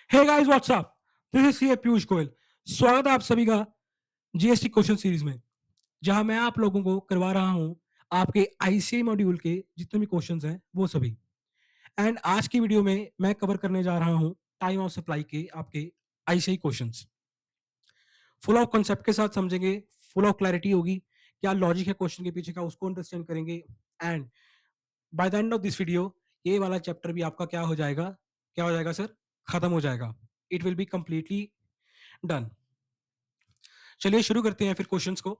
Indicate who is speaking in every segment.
Speaker 1: Hey guys what's up, this is C Piyush Goyal. स्वागत है आप सभी का जीएसटी क्वेश्चन सीरीज में, जहां मैं आप लोगों को करवा रहा हूं आपके आईसीआई मॉड्यूल के जितने भी क्वेश्चंस हैं वो सभी। एंड आज की वीडियो में मैं कवर करने जा रहा हूं टाइम ऑफ सप्लाई के आपके ICI questions. Full of concept के साथ समझेंगे, फुल ऑफ क्लैरिटी होगी, क्या लॉजिक है क्वेश्चन के पीछे का उसको अंडरस्टैंड करेंगे। And by the end of this video ये वाला चैप्टर भी आपका क्या हो जाएगा सर, खत्म हो जाएगा। It will be completely done. चलिए शुरू करते हैं फिर क्वेश्चंस को।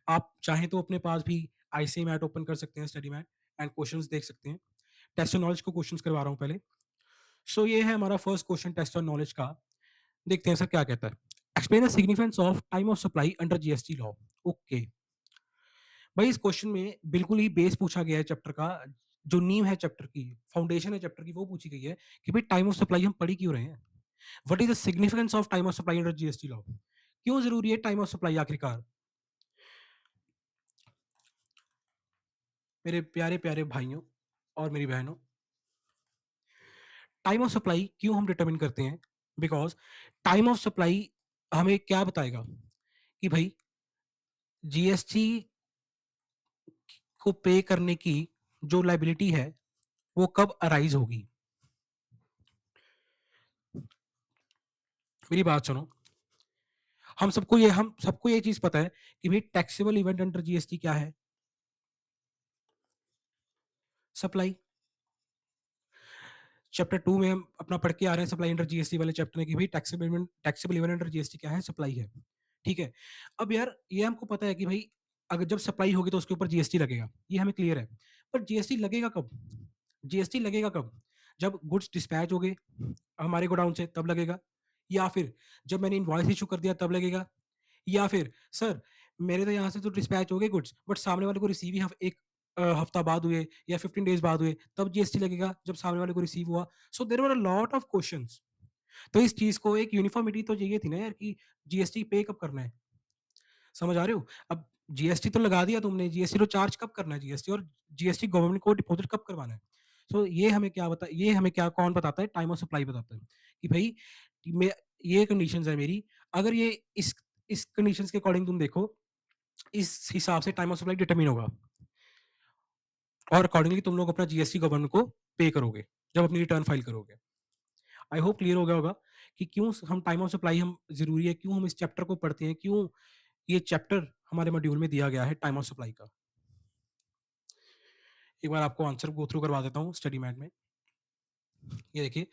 Speaker 1: आप चाहें तो अपने पास भी आईसीआई मैट ओपन कर सकते हैं, स्टडी मैट, एंड क्वेश्चंस देख सकते हैं। टेस्ट ऑफ नॉलेज को क्वेश्चंस करवा रहा हूं पहले। सो ये है हमारा first question test of knowledge का। देखते हैं सर क्या कहता है। Explain the significance of time of supply under GST law. Okay भाई, इस क्वेश्चन में बिल्कुल ही बेस पूछा गया है चैप्टर का। जो नींव है चैप्टर की, फाउंडेशन है चैप्टर की, वो पूछी गई है कि भाई टाइम ऑफ सप्लाई हम पढ़ी क्यों रहे हैं। What is the significance of time of supply under GST law. क्यों जरूरी है टाइम ऑफ सप्लाई आखिरकार। मेरे प्यारे प्यारे भाइयों और मेरी बहनों, टाइम ऑफ सप्लाई क्यों हम डिटरमिन करते हैं। बिकॉज टाइम ऑफ सप्लाई हमें क्या बताएगा कि भाई जीएसटी को पे करने की जो लाइबिलिटी है वो कब अराइज होगी। मेरी बात सुनो। हम सबको ये चीज पता है कि भाई टैक्सेबल इवेंट अंडर जीएसटी क्या है। सप्लाई। चैप्टर 2 में हम अपना पढ़ के आ रहे हैं सप्लाई अंडर जीएसटी वाले चैप्टर में कि भाई टैक्सेबल इवेंट अंडर जीएसटी क्या है, सप्लाई है। ठीक है। अब यार ये हमको पता है कि भाई अगर जब सप्लाई होगी तो उसके ऊपर जीएसटी लगेगा, ये हमें क्लियर है। पर जीएसटी लगेगा कब। जीएसटी लगेगा कब, जब गुड्स डिस्पैच हो गए हमारे गोडाउन से तब लगेगा, या फिर जब मैंने इनवॉइस इशू कर दिया तब लगेगा, या फिर सर मेरे तो यहाँ से तो डिस्पैच हो गए गुड्स बट सामने वाले को रिसीव ही एक हफ्ता बाद हुए या 15 डेज बाद हुए, तब जीएसटी लगेगा जब सामने वाले को रिसीव हुआ। So there were a lot of questions. तो इस चीज को एक यूनिफॉर्मिटी तो चाहिए थी ना यार कि जीएसटी पे कब करना है। समझ आ रहे हो। अब जीएसटी तो लगा दिया तुमने, जीएसटी तो चार्ज कब करना है जीएसटी, और जीएसटी गवर्नमेंट को डिपॉजिट कब करवाना है। सो ये हमें क्या कौन बताता है, टाइम ऑफ सप्लाई बताता है कि भाई मैं ये कंडीशंस है मेरी। अगर ये इस कंडीशंस के अकॉर्डिंग तुम देखो, इस हिसाब से टाइम ऑफ सप्लाई डिटरमिन होगा और अकॉर्डिंगली तुम लोग अपना जीएसटी गवर्नमेंट को पे करोगे जब अपनी रिटर्न फाइल करोगे। आई होप क्लियर हो गया होगा कि क्यों हम टाइम ऑफ सप्लाई हम जरूरी है, क्यों हम इस चैप्टर को पढ़ते हैं, क्यों ये चैप्टर हमारे मॉड्यूल में दिया गया है टाइम ऑफ सप्लाई का। एक बार आपको आंसर गो थ्रू करवा देता हूँ स्टडी मैट में। ये देखिए,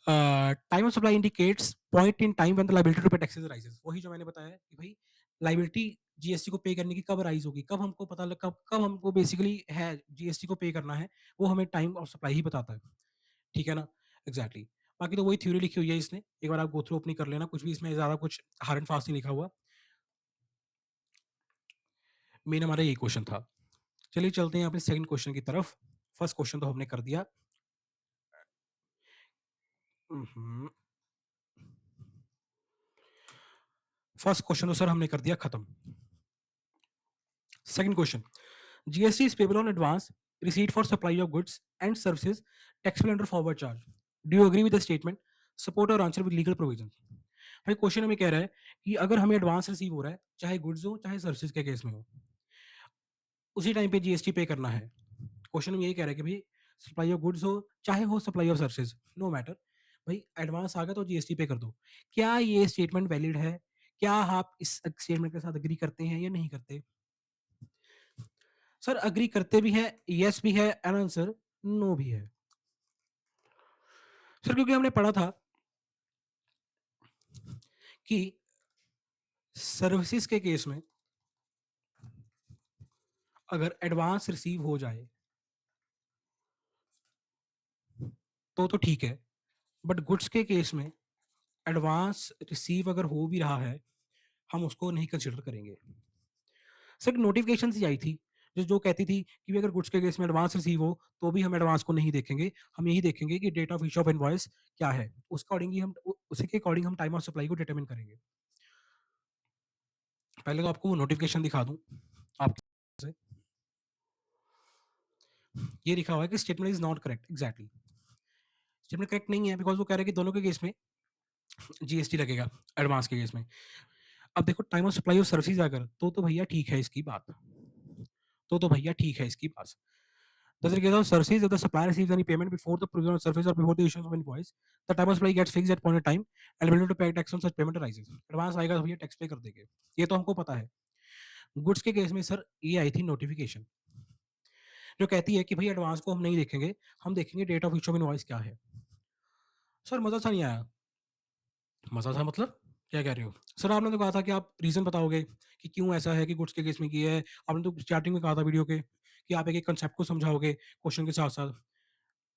Speaker 1: time of supply indicates point in time when the liability to pay taxes arises. वही जो मैंने बताया कि भाई लायबिलिटी जीएसटी को पे करने की कब अराइज होगी, कब हमको पता लग कब हमको बेसिकली है जीएसटी को पे करना है, वो हमें टाइम ऑफ सप्लाई ही बताता है। ठीक है ना। Exactly exactly. बाकी तो वही थ्योरी लिखी हुई है इसने, एक बार आप गो थ्रू अपनी कर लेना, कुछ भी इसमें ज्यादा कुछ हार्ड एंड फास्ट नहीं लिखा हुआ। मेन हमारा यही क्वेश्चन था। चलिए चलते हैं अपने सेकंड क्वेश्चन की तरफ। फर्स्ट क्वेश्चन तो हमने कर दिया। फर्स्ट क्वेश्चन तो सर हमने कर दिया खत्म। Second question, GST is payable on advance receipt for supply of goods and services taxable under forward charge. Do you agree with the statement, support और आंसर विद लीगल प्रोविजन। भाई question हमें कह रहा है कि अगर हमें एडवांस रिसीव हो रहा है, चाहे गुड्स हो चाहे सर्विसेज के केस में हो, उसी टाइम पे जीएसटी पे करना है। क्वेश्चन में यही कह रहा है कि भाई सप्लाई ऑफ गुड्स हो चाहे हो supply of services, no matter, भाई एडवांस आ गया तो जीएसटी पे कर दो। क्या ये स्टेटमेंट वैलिड है, क्या आप इस स्टेटमेंट के साथ एग्री करते हैं या नहीं करते। सर अग्री करते भी है, यस भी है, एंड आंसर नो भी है। सर क्योंकि हमने पढ़ा था कि सर्विसेज के केस में अगर एडवांस रिसीव हो जाए तो ठीक है, बट गुड्स के केस में एडवांस रिसीव अगर हो भी रहा है हम उसको नहीं कंसिडर करेंगे। सर नोटिफिकेशन सी आई थी जो कहती थी कि भी अगर गुड्स के केस में एडवांस रिसीव हो तो भी हम एडवांस को नहीं देखेंगे, हम यही देखेंगे कि date of issue of invoice क्या है, उसी के अकॉर्डिंग हम टाइम ऑफ सप्लाई को डिटरमिन करेंगे। पहले तो आपको नोटिफिकेशन दिखा दूं आप से। ये लिखा हुआ है कि statement is not correct. Exactly statement correct नहीं है बिकॉज वो कह रहे हैं कि दोनों के केस में जीएसटी लगेगा एडवांस के केस में। अब देखो time of supply of services अगर तो भैया ठीक है इसकी बात, तो भैया ठीक है इसकी बात। Thus, in case of services, if the supplier receives any payment before the provision of service or before the issuance of invoice, the time of supply gets fixed at point of time and ability to pay tax on such payment arises. Advance आएगा तो भैया tax पे कर देंगे, ये तो हमको पता है। गुड्स के केस में सर ये आई थी नोटिफिकेशन जो कहती है कि भाई एडवांस को हम नहीं देखेंगे, हम देखेंगे date of issue of invoice क्या है। सर मजा सा नहीं आया। मजा सा मतलब क्या कह रहे हो सर? आपने तो कहा था कि आप रीजन बताओगे कि क्यों ऐसा है कि गुड्स के केस में किया है। आपने तो स्टार्टिंग में कहा था वीडियो के कि आप एक एक कंसेप्ट को समझाओगे क्वेश्चन के साथ साथ।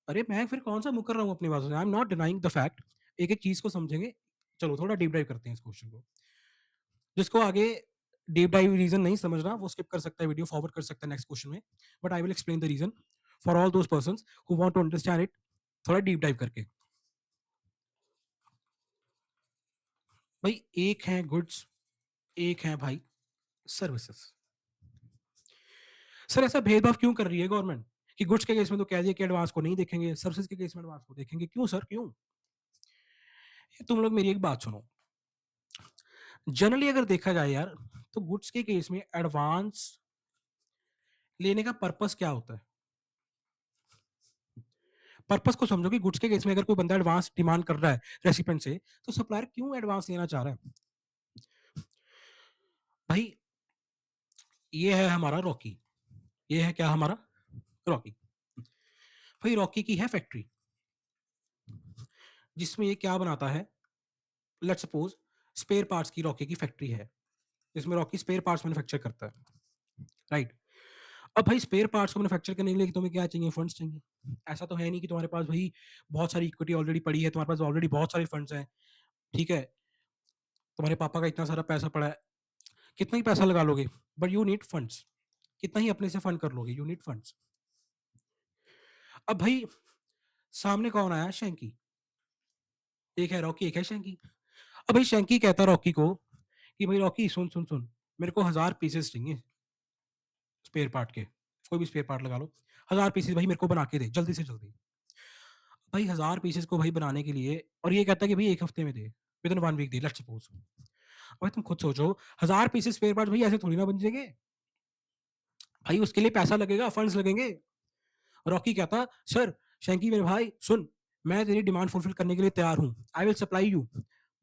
Speaker 1: अरे मैं फिर कौन-सा मुकर रहा हूँ अपनी बातों से? I am not denying the fact. एक-एक चीज़ को समझेंगे। चलो थोड़ा डीप डाइव करते हैं इस क्वेश्चन को। जिसको आगे डीप डाइव रीज़न नहीं समझना वो स्किप कर सकता है वीडियो, फॉरवर्ड कर सकता है नेक्स्ट क्वेश्चन में। But I will explain the reason for all those persons who want to understand it थोड़ा डीप डाइव करके। भाई एक है गुड्स, एक है भाई सर्विसेज़। सर ऐसा भेदभाव क्यों कर रही है गवर्नमेंट कि गुड्स के केस में तो कह दिया कि एडवांस को नहीं देखेंगे, सर्विसेज़ के केस में एडवांस को देखेंगे। क्यों सर क्यों? तुम लोग मेरी एक बात सुनो। जनरली अगर देखा जाए यार तो गुड्स के केस में एडवांस लेने का पर्पस क्या होता है? पर्पस को समझो कि गुड्स के केस में अगर कोई बंदा एडवांस डिमांड कर रहा है रेसिपेंट से तो सप्लायर क्यों एडवांस लेना चाह रहा है? भाई ये है हमारा रॉकी, ये है क्या हमारा रॉकी। भाई रॉकी की है फैक्ट्री जिसमें ये क्या बनाता है। लेट्स सपोज स्पेयर पार्ट्स की रॉकी की फैक्ट्री है जिसमें रॉकी स्पेयर पार्ट्स मैन्युफैक्चर करता है, राइट। अब भाई स्पेयर पार्ट्स को मैन्युफैक्चर करने के लिए तुम्हें क्या चाहिए? फंड्स चाहिए। ऐसा तो है नहीं कि तुम्हारे पास भाई बहुत सारी इक्विटी ऑलरेडी पड़ी है, तुम्हारे पास ऑलरेडी बहुत सारे फंड्स हैं, ठीक है। तुम्हारे पापा का इतना सारा पैसा पड़ा है, कितना ही पैसा लगा लोगे, बट यू नीड फंड्स। कितना ही अपने से फंड कर लोगे, यू नीड फंड्स। अब भाई सामने कौन आया? शैंकी। एक है रॉकी, एक है शैंकी। अब भाई शैंकी कहता रॉकी को कि भाई रॉकी सुन सुन सुन, मेरे को 1000 पीसेस चाहिए स्पेयर पार्ट के, कोई भी स्पेयर पार्ट लगा लो। 1000 पीसेस भाई मेरे को बना के दे जल्दी से जल्दी। भाई 1000 पीसेस को भाई बनाने के लिए, और ये कहता है कि भाई एक हफ्ते में दे, विद इन 1 वीक दे, लेट्स सपोज। भाई तुम खुद सोचो 1000 पीसेस स्पेयर पार्ट भाई ऐसे थोड़ी ना बन जाएंगे। भाई उसके लिए पैसा लगेगा, फंड्स लगेंगे। रॉकी कहता सर शैंकी मेरे भाई सुन, मैं तेरी डिमांड फुलफिल करने के लिए तैयार हूँ, आई विल सप्लाई यू,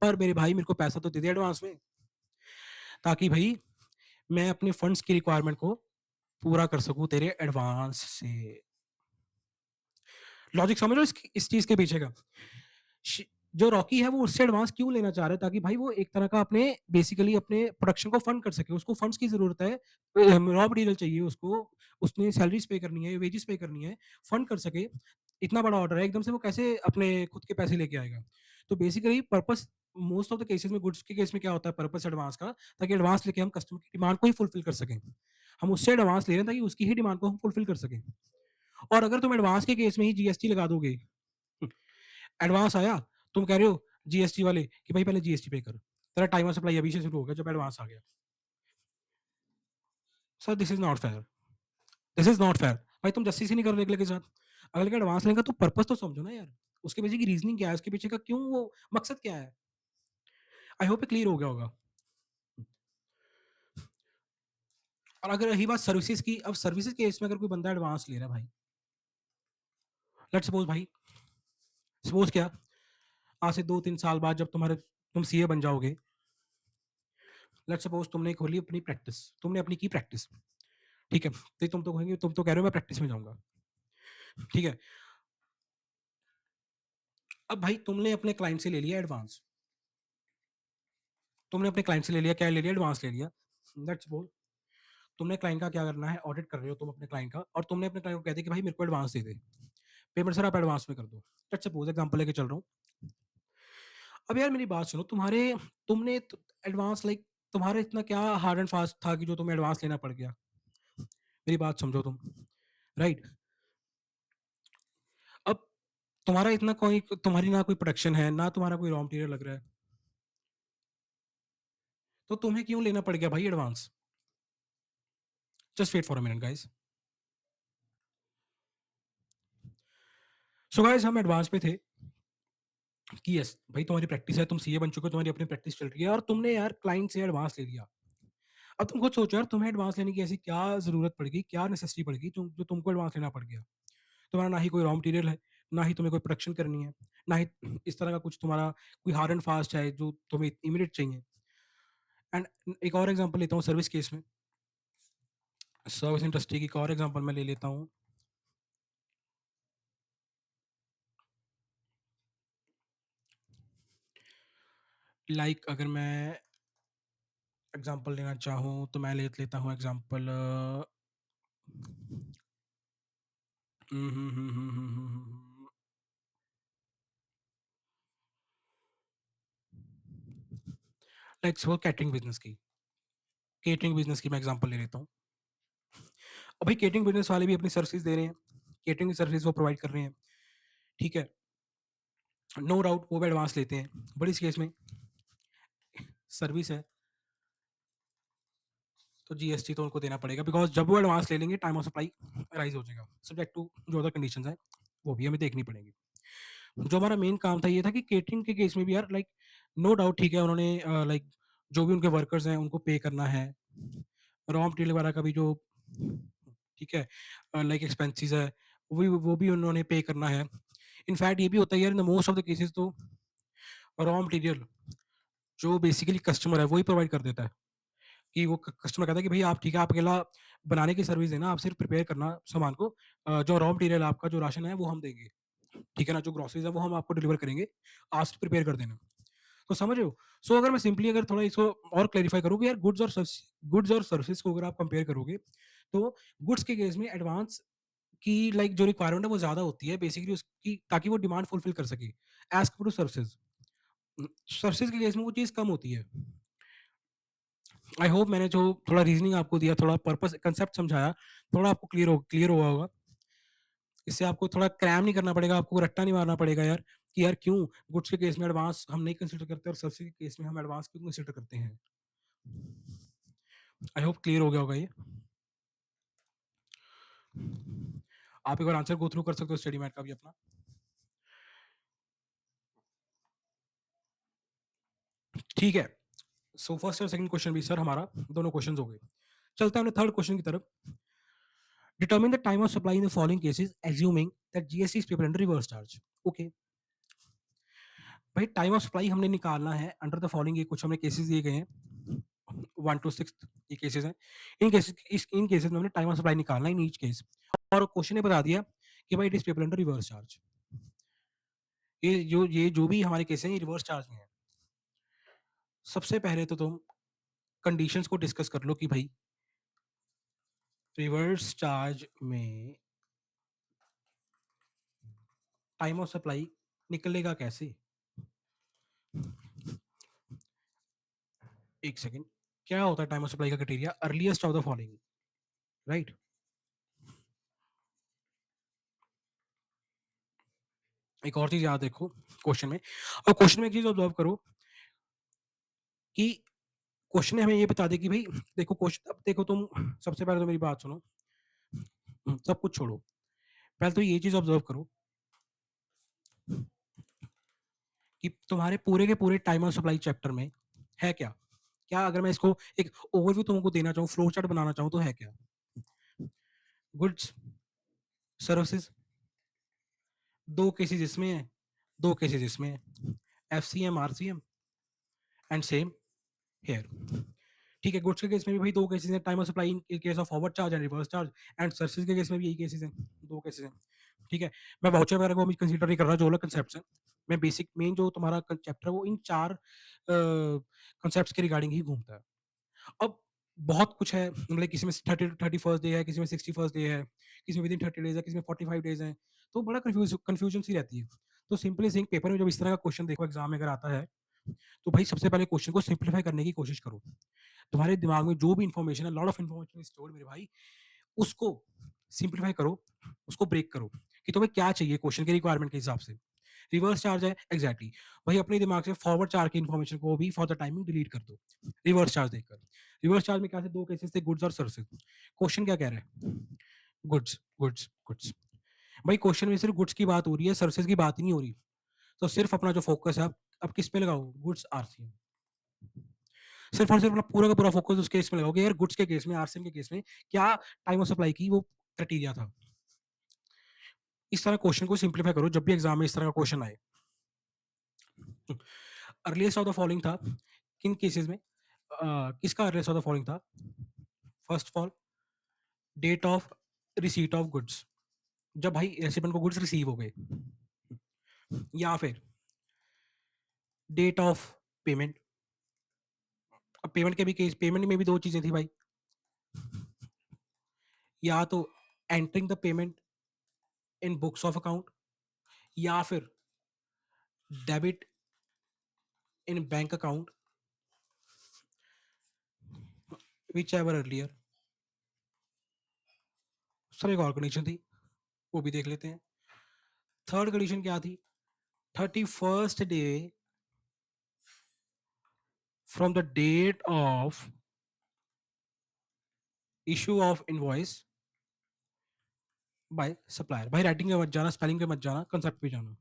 Speaker 1: पर मेरे भाई मेरे को पैसा तो दे दे एडवांस में, ताकि भाई मैं अपने फंड्स की रिक्वायरमेंट को पूरा कर सकूं तेरे एडवांस से। लॉजिक समझ लो इस चीज के पीछे का। जो रॉकी है वो उससे एडवांस क्यों लेना चाह रहा है? ताकि भाई वो एक तरह का अपने बेसिकली अपने प्रोडक्शन को फंड कर सके। उसको फंड्स की जरूरत है, रॉ मटेरियल चाहिए उसको, उसने सैलरीज पे करनी है, वेजेस पे करनी है, फंड कर सके। इतना बड़ा ऑर्डर है, एकदम से वो कैसे अपने खुद के पैसे लेके आएगा? तो basically purpose most of the cases में, गुड्स के केस में क्या होता है पर्पस एडवांस का, ताकि एडवांस लेके हम कस्टमर की डिमांड को ही फुलफिल कर सकें। हम उससे एडवांस ले रहे हैं ताकि उसकी ही डिमांड को हम फुलफिल कर सकें। और अगर तुम एडवांस के केस में ही जीएसटी लगा दोगे, एडवांस आया, तुम कह रहे हो जीएसटी वाले कि भाई पहले जीएसटी पे कर, तेरा टाइम ऑफ सप्लाई अभी से शुरू हो गया जब एडवांस आ गया। Sir this is not fair, this is not fair. भाई तुम जस्टिस ही नहीं कर रहे अगले के साथ। अगले का एडवांस लेगा तो पर्पस तो समझो ना यार, उसके पीछे की रीजनिंग क्या है, उसके पीछे का क्यों, वो मकसद क्या है। आई होप क्लियर हो गया होगा। और अगर रही बात सर्विसेज की, अब सर्विसेज के केस में अगर कोई बंदा एडवांस ले रहा है भाई, लेट्स सपोज भाई, सपोज क्या, आज से 2-3 साल बाद जब तुम सीए बन जाओगे, लेट्स सपोज तुमने खोली अपनी प्रैक्टिस, तुमने अपनी की प्रैक्टिस, ठीक है। तो तुम तो कहेंगे, तुम तो कह रहे हो मैं प्रैक्टिस में जाऊंगा, ठीक है। अब भाई तुमने अपने क्लाइंट से ले लिया एडवांस, तुमने अपने क्लाइंट से ले लिया, क्या ले लिया? एडवांस ले लिया। लेट्स सपोज तुमने क्लाइंट का क्या करना है, ऑडिट कर रहे हो तुम अपने क्लाइंट का, और तुमने अपने क्लाइंट को कह दिया कि भाई मेरे को एडवांस दे दे, पेमेंट सर आप एडवांस में कर दो। लेट्स सपोज एग्जांपल लेके चल रहा हूँ। अब यार मेरी बात सुनो, तुमने एडवांस लाइक तुम्हारा इतना क्या हार्ड एंड फास्ट था कि जो तुम्हें एडवांस लेना पड़ गया? मेरी बात समझो तुम, राइट। अब तुम्हारा इतना कोई, तुम्हारी ना कोई प्रोडक्शन है, ना तुम्हारा कोई रॉ मटेरियल लग रहा है, तो तुम्हें क्यों लेना पड़ गया भाई advance? Just wait for a minute guys. So guys हम एडवांस पे थे, कि यस भाई तुम्हारी प्रैक्टिस है, तुम सीए बन चुके हो, तुम्हारी अपनी प्रैक्टिस चल रही है और तुमने यार क्लाइंट से एडवांस ले लिया। अब तुम खुद सोचो यार, तुम्हें एडवांस लेने की ऐसी क्या ज़रूरत पड़ गई, क्या नेसेसिटी पड़ गई जो तुमको एडवांस लेना पड़ गया? तुम्हारा ना ही कोई रॉ मटेरियल है, ना ही तुम्हें कोई प्रोडक्शन करनी है, ना ही इस तरह का कुछ तुम्हारा कोई हार्ड एंड फास्ट है जो तुम्हें इमीडिएट चाहिए। एंड एक और एग्जांपल लेता हूँ सर्विस केस में, सर्विस इंडस्ट्री की एक और एग्जांपल मैं ले लेता हूँ। अगर मैं एग्जांपल लेना चाहूँ तो मैं ले लेता हूँ एग्जांपल हुँ, हुँ, हुँ, हुँ, हुँ, हुँ, हुँ, लाइक सपोज़ कैटरिंग बिज़नेस की मैं एग्जांपल ले लेता हूँ। अब भाई कैटरिंग बिज़नेस वाले भी अपनी सर्विसेज़ दे रहे हैं, कैटरिंग की सर्विस वो प्रोवाइड कर रहे हैं, ठीक है? नो डाउट वो भी एडवांस लेते हैं, बट इस केस में सर्विस है, तो जीएसटी तो उनको देना पड़ेगा बिकॉज़ जब वो एडवांस ले लेंगे टाइम ऑफ सप्लाई राइज़ हो जाएगा, सब्जेक्ट टू जो अदर कंडीशंस हैं, वो भी हमें देखनी पड़ेंगी। जो हमारा मेन काम था ये था कि कैटरिंग के केस में भी यार लाइक नो डाउट ठीक है उन्होंने लाइक जो भी उनके वर्कर्स हैं उनको पे करना है, रॉ मटेरियल वगैरह का भी जो ठीक है लाइक एक्सपेंसेस है वो भी उन्होंने पे करना है। इनफैक्ट ये भी होता है यार in the most of the cases तो रॉ मटेरियल जो बेसिकली कस्टमर है वही प्रोवाइड कर देता है कि वो कस्टमर कहता है कि भई आप ठीक है, आप अकेला बनाने की सर्विस देना, आप सिर्फ प्रिपेयर करना सामान को जो रॉ मटेरियल आपका जो राशन है वो हम देंगे, ठीक है ना? जो ग्रोसरीज़ है वो हम आपको डिलीवर करेंगे, आप सिर्फ प्रिपेयर कर देना। तो समझ रहे हो? सो अगर मैं सिंपली अगर थोड़ा इसको और क्लैरिफाई करूँ कि यार गुड्स और सर्विसेज़ को अगर आप कंपेयर करोगे, तो गुड्स के केस में एडवांस की लाइक जो रिक्वायरमेंट है वो ज़्यादा होती है बेसिकली उसकी ताकि वो डिमांड फुलफिल कर सके, as compared to services. Services के केस में वो चीज़ कम होती है। आई होप मैंने जो थोड़ा रीज़निंग आपको दिया, थोड़ा पर्पस कांसेप्ट समझाया, थोड़ा आपको क्लियर हुआ होगा। इससे आपको थोड़ा क्रैम नहीं करना पड़ेगा, आपको रट्टा नहीं मारना पड़ेगा यार, कि यार क्यों गुड्स के केस में एडवांस हम नहीं कंसीडर करते और सर्विस के केस में हम एडवांस क्यों कंसीडर करते हैं। आई होप क्लियर हो गया होगा ये। आप एक बार आंसर गो थ्रू कर सकते हो स्टडी मैट का भी अपना। ठीक है। सो फर्स्ट और सेकंड क्वेश्चन भी सर हमारा दोनों क्वेश्चंस हो गए। चलते हैं अपने थर्ड क्वेश्चन की तरफ। Determine the time of supply in the following cases assuming that GST is payable under reverse charge. Okay. भाई टाइम ऑफ सप्लाई हमने निकालना है अंडर द फॉलोइंग, ये कुछ हमें केसेस दिए गए हैं 1 टू 6 ये केसेस हैं। इन केसेस में हमने टाइम ऑफ सप्लाई निकालना है इन ईच केस, और क्वेश्चन ने बता दिया कि भाई it is payable under reverse charge. ये जो भी हमारे केस हैं ये रिवर्स चार्ज में है। सबसे पहले तो तुम कंडीशंस को डिस्कस कर लो कि भाई रिवर्स चार्ज में टाइम ऑफ सप्लाई निकलेगा कैसे? एक सेकंड। क्या होता है टाइम ऑफ सप्लाई का criteria? Earliest of the following, right? एक और चीज याद देखो क्वेश्चन में, और क्वेश्चन में एक चीज ऑब्जर्व करो कि क्वेश्चन ने हमें ये बता दे कि भाई देखो क्वेश्चन, अब देखो तुम सबसे पहले तो मेरी बात सुनो, सब कुछ छोड़ो, पहले तो ये चीज ऑब्जर्व करो कि तुम्हारे पूरे के पूरे टाइम ऑफ सप्लाई चैप्टर में है क्या? क्या अगर मैं इसको एक ओवरव्यू तुमको देना चाहूँ, फ्लो चार्ट बनाना चाहूँ तो है क्या? गुड्स, सर्विसेज, 2 केसेस इसमें है, 2 केसेस इसमें है, FCM, RCM and same here. ठीक है, गुड्स के केस में भी भाई 2 केसेस हैं, time of supply in case of forward charge and reverse charge, and services के केस में भी यही केसेस हैं, 2 केसेस हैं। ठीक है, मैं वाउचर वगैरह को अभी कंसीडर नहीं कर रहा, जो अलग कांसेप्ट्स हैं। मैं बेसिक मेन जो तुम्हारा चैप्टर है वो इन 4 कांसेप्ट्स के रिगार्डिंग ही घूमता है। अब बहुत कुछ है, मतलब किसी में 31st डे है, किसी में 61st डे है, किसी में विदिन 30 डेज है, किसी में 45 डेज है, तो बड़ा कंफ्यूजन सी रहती है। तो सिंपली थिंक पेपर में जब इस तरह का क्वेश्चन देखो एग्जाम में अगर आता है, तो भाई सबसे पहले क्वेश्चन को सिंप्लीफाई करने की कोशिश करो। तुम्हारे दिमाग में जो भी इंफॉर्मेशन है, lot of information is stored मेरे भाई, उसको सिंप्लीफाई करो, उसको ब्रेक करो कि तुम्हें क्या चाहिए क्वेश्चन के रिक्वायरमेंट के हिसाब से। रिवर्स चार्ज है एग्जैक्टली, वही अपने दिमाग से फॉरवर्ड चार्ज की इन्फॉर्मेशन को भी फॉर द टाइमिंग डिलीट कर दो रिवर्स चार्ज देखकर। रिवर्स चार्ज में क्या थे? 2 केसेस थे, गुड्स और सर्विसेज। क्वेश्चन क्या कह रहा है? Goods, goods, goods. भाई क्वेश्चन में सिर्फ गुड्स की बात हो रही है, सर्विसेज की बात ही नहीं हो रही। तो सिर्फ अपना जो फोकस है आप किस पे लगाओ, गुड्स आरसीएम, सिर्फ और सिर्फ अपना पूरा का पूरा फोकस उस केस में लगाओगे यार, गुड्स के केस में, आरसीएम के केस में क्या टाइम ऑफ सप्लाई की वो क्राइटेरिया था। इस तरह क्वेश्चन को सिंप्लीफाई करो जब भी एग्जाम में इस तरह का क्वेश्चन आए। अर्लीस्ट ऑफ द फॉलोइंग था किन केसेस में, किसका अर्लीस्ट ऑफ द फॉलोइंग था, first of all date of receipt of goods, जब भाई रेसिपेंट को गुड्स रिसीव हो गए, या फिर डेट ऑफ पेमेंट। अब पेमेंट के भी केस, पेमेंट में भी दो चीजें थी भाई, या तो entering the payment in books of account, या फिर debit in bank account, which ever earlier. Sir एक और कंडीशन थी, वो भी देख लेते हैं। थर्ड कंडीशन क्या थी, 31st day from the date of issue of invoice by supplier. भाई राइटिंग पे मत जाना, स्पेलिंग पे मत जाना, कंसेप्ट पे जाना।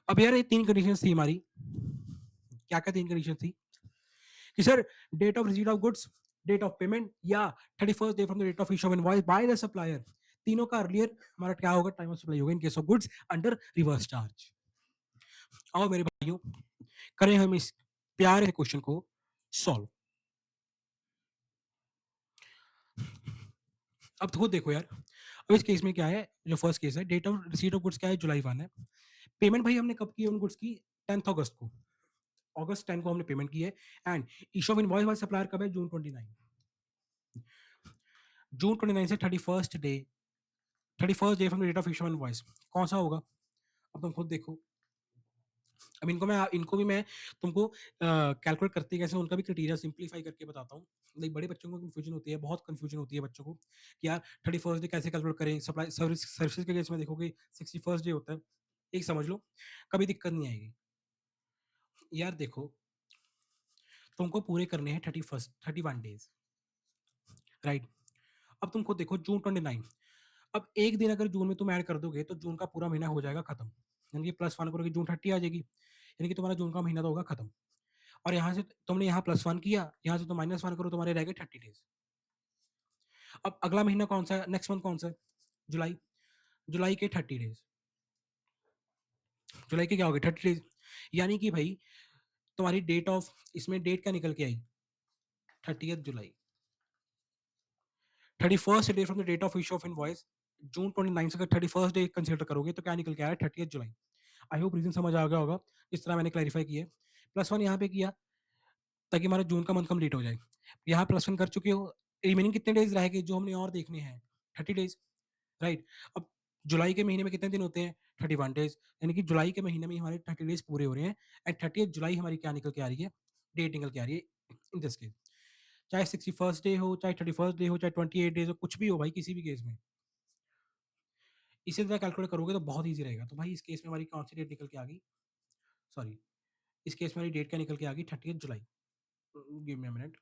Speaker 1: अब यार ये तीन कंडीशन थी हमारी, क्या क्या तीन कंडीशन थी कि sir date of receipt of goods, date of payment, या 31st day from the date of issue of invoice by the supplier. तीनों का अर्लियर हमारा क्या होगा, टाइम ऑफ सप्लाई होगा इन case of goods under reverse charge. आओ मेरे भाइयों करें हम इस प्यारे क्वेश्चन को सॉल्व। अब खुद देखो यार, अब इस केस में क्या है, जो फर्स्ट केस है date of receipt of goods क्या है, जुलाई 1 है। पेमेंट भाई हमने कब की है उन गुड्स की, 10th अगस्त को, अगस्त 10 को हमने पेमेंट की है। And issue of invoice by supplier कब है, जून 29। जून 29 से 31st day from the date of issue of invoice कौन सा होगा, अब तुम खुद देखो। अब इनको भी मैं तुमको कैलकुलेट करते कैसे उनका भी क्राइटेरिया सिंपलीफाई करके बताता हूँ। लाइक बड़े बच्चों को कंफ्यूजन होती है, बहुत कंफ्यूजन होती है बच्चों को कि यार 31st डे कैसे कैलकुलेट करें, सप्लाई सर्विस के केस में देखोगे 61st डे होता है। एक समझ लो, कभी दिक्कत नहीं आएगी। यार देखो, तुमको पूरे करने हैं 31 डेज, राइट। अब तुम खुद देखो जून 29, अब एक दिन अगर जून में तुम ऐड कर दोगे तो जून का पूरा महीना हो जाएगा खत्म, यानी कि +1 करोगे जून 30 आ जाएगी, यानी कि तुम्हारा जून का महीना तो होगा खत्म। और यहाँ से तुमने यहाँ +1 किया, यहाँ से तुम -1 करो, तुम्हारे रह गए 30 डेज। अब अगला महीना कौन सा है, नेक्स्ट मंथ कौन सा है, जुलाई। जुलाई के 30 डेज, जुलाई के क्या हो गए 30 डेज, यानी कि भाई तुम्हारी डेट ऑफ, इसमें डेट क्या निकल के आई, 30th जुलाई। 31st day from the date of issue of invoice, जून 29 से अगर 31st डे कंसीडर करोगे तो क्या निकल के आया, 30th July. I hope reason समझ आ गया होगा, इस तरह मैंने क्लैरिफाई किया। +1 यहाँ पे किया ताकि हमारा जून का मंथ कंप्लीट हो जाए, यहाँ +1 कर चुके हो, रिमेनिंग कितने डेज रह गए जो हमने और देखने हैं, 30 डेज, राइट। अब जुलाई के महीने में कितने दिन होते हैं, 31 डेज, यानी कि जुलाई के महीने में हमारे 30 डेज पूरे हो रहे हैं। एंड 30th जुलाई हमारी क्या निकल के आ रही है, डेट निकल के आ रही है इन दिस केस। चाहे 61st डे हो, चाहे 31st डे हो, चाहे 28 डेज हो, कुछ भी हो भाई, किसी भी केस में इसी तरह कैलकुलेट करोगे तो बहुत ईजी रहेगा। तो भाई इस केस में हमारी कौन सी डेट निकल के आ गई, सॉरी, इस केस में हमारी डेट क्या निकल के आ गई, 30th July. Give me a minute,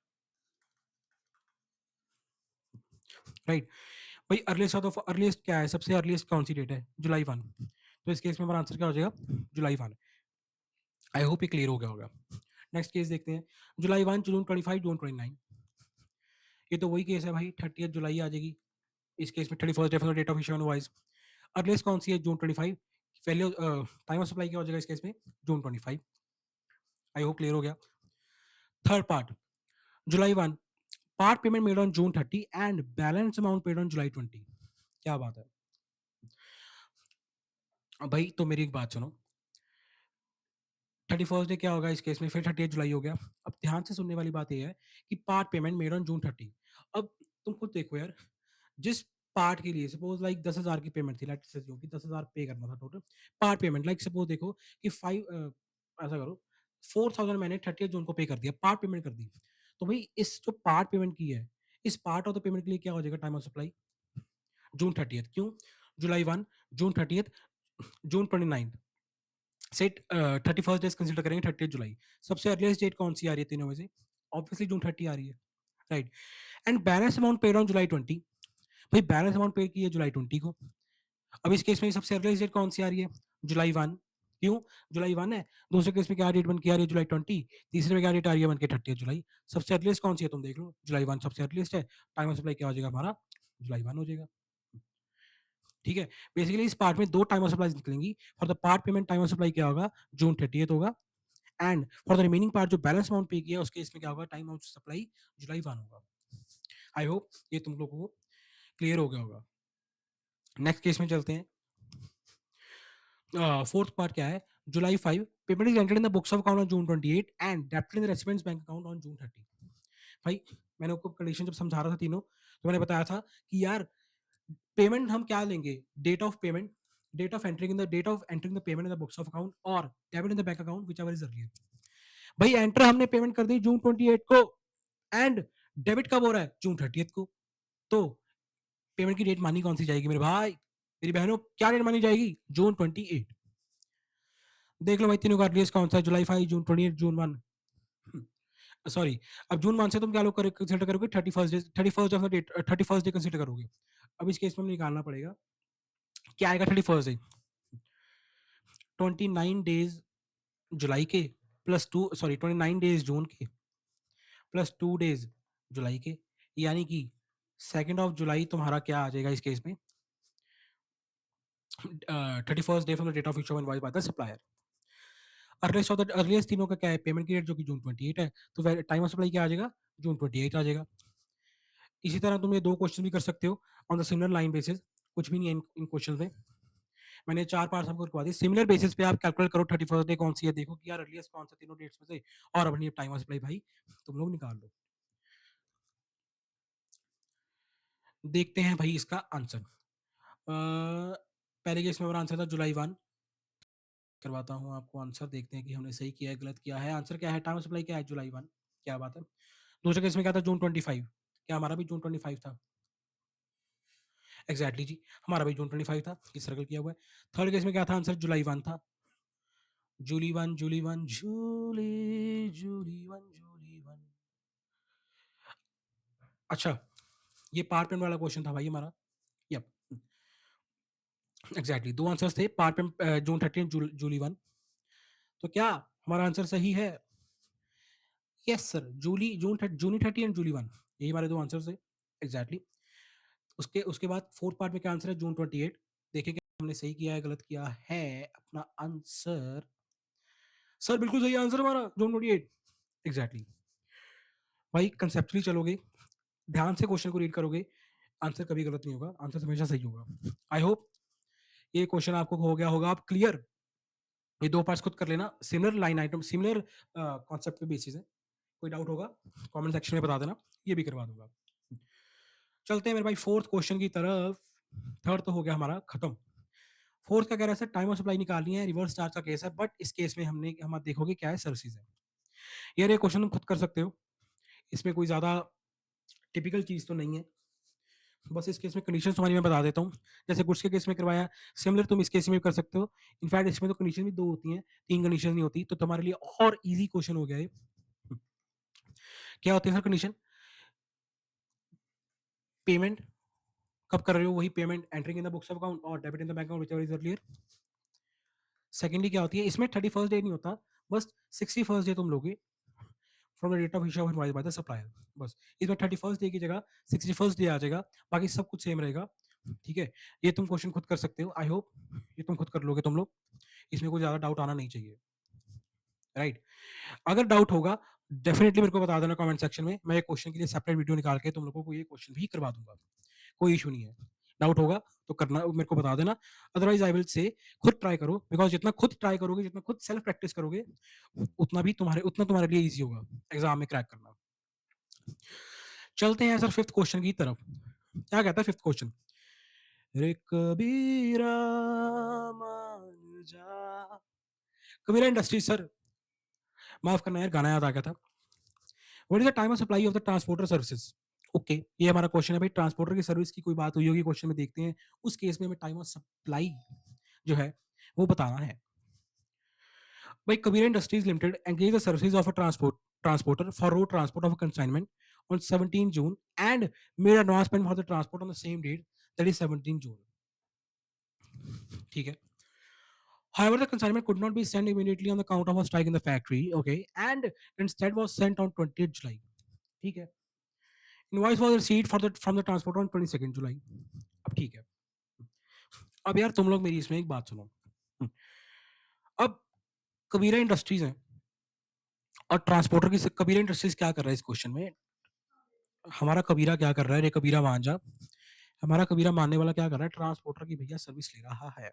Speaker 1: right. भाई अर्लीस्ट क्या है, सबसे अर्लीस्ट कौन सी डेट है, जुलाई 1। तो इस केस में हमारा आंसर क्या हो जाएगा, जुलाई 1। आई होप ये क्लियर हो गया होगा। नेक्स्ट केस देखते हैं, जुलाई 1, जून 25, जून 29। ये तो वही केस है भाई, 30th जुलाई आ जाएगी इस केस में, 31st day from the date of issue invoice. Earliest कौन सी है, जून 25। वैल्यू टाइम ऑफ सप्लाई क्या हो जाएगा इस केस में, जून 25। आई होप क्लियर हो गया। Third part, July 1, part payment made on June 30 and balance amount paid on July 20। क्या बात है। अब भाई तो मेरी एक बात सुनो, 31st डे क्या होगा इस केस में, फिर 30th जुलाई हो गया। अब ध्यान से सुनने वाली बात ये है कि part payment made on June 30। अब तुम खुद देखो यार, जिस पार्ट के लिए सपोज लाइक 10,000 की पेमेंट थी, लेट्स से जो कि 10,000 पे करना था total part payment, like suppose देखो कि 5 ऐसा करो 4,000 मैंने 30th जून को पे कर दिया, पार्ट पेमेंट कर दी। तो भाई इस जो पार्ट पेमेंट की है, इस पार्ट ऑफ द पेमेंट के लिए क्या हो जाएगा time of supply, June 30th। क्यों, जुलाई 1, जून 30th, जून 29 से 31st डेज कंसीडर करेंगे, 30th जुलाई। सबसे अर्लीस्ट डेट कौन सी आ रही है तीनों में से, ऑब्वियसली जून 30 आ रही है, right. And balance amount paid on July 20, भाई बैलेंस अमाउंट पे की है जुलाई 20 को। अब इस केस में सबसे अर्लीस्ट डेट कौन सी आ रही है? जुलाई 1। क्यों? जुलाई 1 है। दूसरे केस में क्या डेट बन के आ रही है? जुलाई 20। तीसरे में क्या डेट आ रही है बन के? 30 जुलाई। सबसे अर्लीस्ट कौन सी है तुम देख लो। जुलाई 1 सबसे अर्लीस्ट है। टाइम ऑफ सप्लाई क्या हो जाएगा हमारा? जुलाई 1 हो जाएगा। ठीक है। बेसिकली इस पार्ट में 2 टाइम ऑफ सप्लाईज निकलेंगी। For the part payment time of supply क्या होगा? जून 30th होगा। And for the remaining part जो बैलेंस अमाउंट पे किया उसके इसमें क्या होगा? टाइम ऑफ सप्लाई जुलाई 1 होगा। आई होप ये तुम लोगों को क्लियर हो गया होगा। नेक्स्ट केस में चलते हैं। फोर्थ पार्ट क्या है? जुलाई 5 payment is entered in the books of account on June 28 and debited in the residents bank account on June 30। भाई मैंने आपको कंडीशन जब समझा रहा था तीनों, तो मैंने बताया था कि यार पेमेंट हम क्या लेंगे? Date of payment, date of entering the payment in the books of account और debit in the bank account whichever is earlier. भाई एंटर हमने पेमेंट कर दी जून 28 को एंड डेबिट कब हो रहा है? जून 30 को। तो पेमेंट की डेट मानी कौन सी जाएगी मेरे भाई, मेरी बहनों? क्या डेट मानी जाएगी? जून 28। देख लो भाई तीनों का अर्लीस्ट कौन सा है? जुलाई 5, जून 28, जून 1। सॉरी, अब जून 1 से तुम क्या लोग कंसिडर करोगे? 31st day, 31st of the date, 31st day consider करोगे। अब इस केस में हमें निकालना पड़ेगा क्या आएगा 31st डे? 29 डेज जुलाई के प्लस 2, सॉरी 29 डेज जून के प्लस 2 डेज जुलाई के, यानी कि 2nd ऑफ जुलाई तुम्हारा क्या आ जाएगा इस केस में? 31st day from the date of issue invoice by the supplier. Earliest तीनों का क्या है? पेमेंट की डेट जो कि जून 28 है, तो टाइम ऑफ सप्लाई क्या आ जाएगा? जून 28 आ जाएगा। इसी तरह तुम ये 2 क्वेश्चन भी कर सकते हो on the similar line basis. कुछ भी नहीं है इन क्वेश्चन में। मैंने 4 पार्ट्स आपको करवा दिए। सिमिलर बेसिस पे आप कैलकुलेट करो 31st डे कौन सी है, देखो कि यार अर्लीस्ट कौन सा तीनों डेट्स में से, और अपनी टाइम ऑफ सप्लाई भाई तुम लोग निकाल लो। देखते हैं भाई इसका आंसर। पहले केस में हमारा आंसर था जुलाई 1। करवाता हूँ आपको आंसर, देखते हैं कि हमने सही किया है गलत किया है। आंसर क्या है? टाइम ऑफ सप्लाई क्या है? जुलाई 1। क्या बात है। दूसरे केस में क्या था? जून 25। क्या हमारा भी जून 25 था? एग्जैक्टली जी, हमारा भी जून 25 था। ये सर्कल किया हुआ है। थर्ड केस में क्या था? आंसर जुलाई 1 था। जूली 1, जूली 1, जूली, जूली 1, जूली 1। अच्छा, ये पार्ट पेमेंट वाला क्वेश्चन था भाई हमारा। यप, एग्जैक्टली 2 आंसर्स थे, पार्ट पेमेंट जून 30, जूली 1। तो क्या हमारा आंसर सही है? Yes sir, June 30 and July 1, यही हमारे 2 आंसर्स थे। एग्जैक्टली। उसके उसके बाद फोर्थ पार्ट में क्या आंसर है? जून 28। देखें कि हमने सही किया है गलत किया है। अपना आंसर सर बिल्कुल सही आंसर हमारा जून 28। एग्जैक्टली। भाई कंसेप्चुअली चलोगे, ध्यान से क्वेश्चन को रीड करोगे, आंसर कभी गलत नहीं होगा, आंसर हमेशा सही होगा। आई होप ये क्वेश्चन आपको हो गया होगा आप क्लियर। ये 2 पार्ट्स खुद कर लेना, similar line item, similar concept पे बेसिस है। कोई डाउट होगा कमेंट सेक्शन में बता देना, ये भी करवा दूंगा। चलते हैं मेरे भाई फोर्थ क्वेश्चन की तरफ। थर्ड तो हो गया हमारा खत्म। फोर्थ का कह रहा है सर टाइम ऑफ सप्लाई निकालनी है, रिवर्स चार्ज का केस है, बट इस केस में हम देखोगे क्या है? सर्विसेज है। यार ये क्वेश्चन तुम खुद कर सकते हो, इसमें कोई ज्यादा टिपिकल चीज तो नहीं है। बस इस केस में कंडीशन तुम्हारी मैं बता देता हूँ। जैसे गुड्स के केस में करवाया, सिमिलर तुम इस केस में भी कर सकते हो। इनफैक्ट इसमें तो कंडीशन भी 2 होती हैं, 3 कंडीशन नहीं होती, तो तुम्हारे लिए और इजी क्वेश्चन हो गया ये। क्या होती है सर कंडीशन? पेमेंट कब कर रहे हो? वही payment entering in the books of account और debit in the bank account whichever is earlier. Secondly क्या होती है? इसमें 31st डे नहीं होता, बस 61st डे तुम लोगे from the date of issue of invoice by the supplier. बस इसमें 31st डे की जगह 61st डे आ जाएगा, बाकी सब कुछ सेम रहेगा। ठीक है, ये तुम क्वेश्चन खुद कर सकते हो। आई होप ये तुम खुद कर लोगे तुम लोग, इसमें कोई ज्यादा डाउट आना नहीं चाहिए। राइट, अगर डाउट होगा डेफिनेटली मेरे को बता देना कमेंट सेक्शन में, मैं एक क्वेश्चन के लिए सेपरेट वीडियो निकाल के तुम लोगों को ये क्वेश्चन भी करवा दूंगा। कोई इशू नहीं है। डाउट होगा तो करना, मेरे को बता देना। अदरवाइज आई विल से खुद ट्राई करो, बिकॉज जितना खुद ट्राई करोगे, जितना खुद सेल्फ प्रैक्टिस करोगे, उतना तुम्हारे लिए इजी होगा एग्जाम में क्रैक करना। चलते हैं सर फिफ्थ क्वेश्चन की तरफ। क्या कहता है फिफ्थ क्वेश्चन? रे कबीरा मान जा। कबीरा इंडस्ट्री सर, माफ करना यार गाना याद आ गया था। What is the time of supply of the transporter services? Okay, ये हमारा क्वेश्चन है भाई, ट्रांसपोर्टर की सर्विस की कोई बात हुई होगी क्वेश्चन में, देखते हैं उस केस में हमें टाइम ऑफ सप्लाई जो है वो बताना है। भाई Kabira industries limited engage the services of a transporter for road transport of a consignment on 17 June and made advance payment for the transport on the same date, that is 17 June. ठीक है. However, the consignment could not be sent immediately on the count of a strike in the factory, okay, and instead was sent on 20th July. ठीक है. Invoice was received for the from the transport on 22nd July. अब ठीक है. अब यार तुम लोग मेरी इसमें एक बात सुनो. अब कबीरा इंडस्ट्रीज है और ट्रांसपोर्टर की कबीरा इंडस्ट्रीज क्या कर रहा है इस क्वेश्चन में. हमारा कबीरा क्या कर रहा है, रे कबीरा मान जा. हमारा कबीरा मानने वाला क्या कर रहा है, ट्रांसपोर्टर की भैया सर्विस ले रहा है.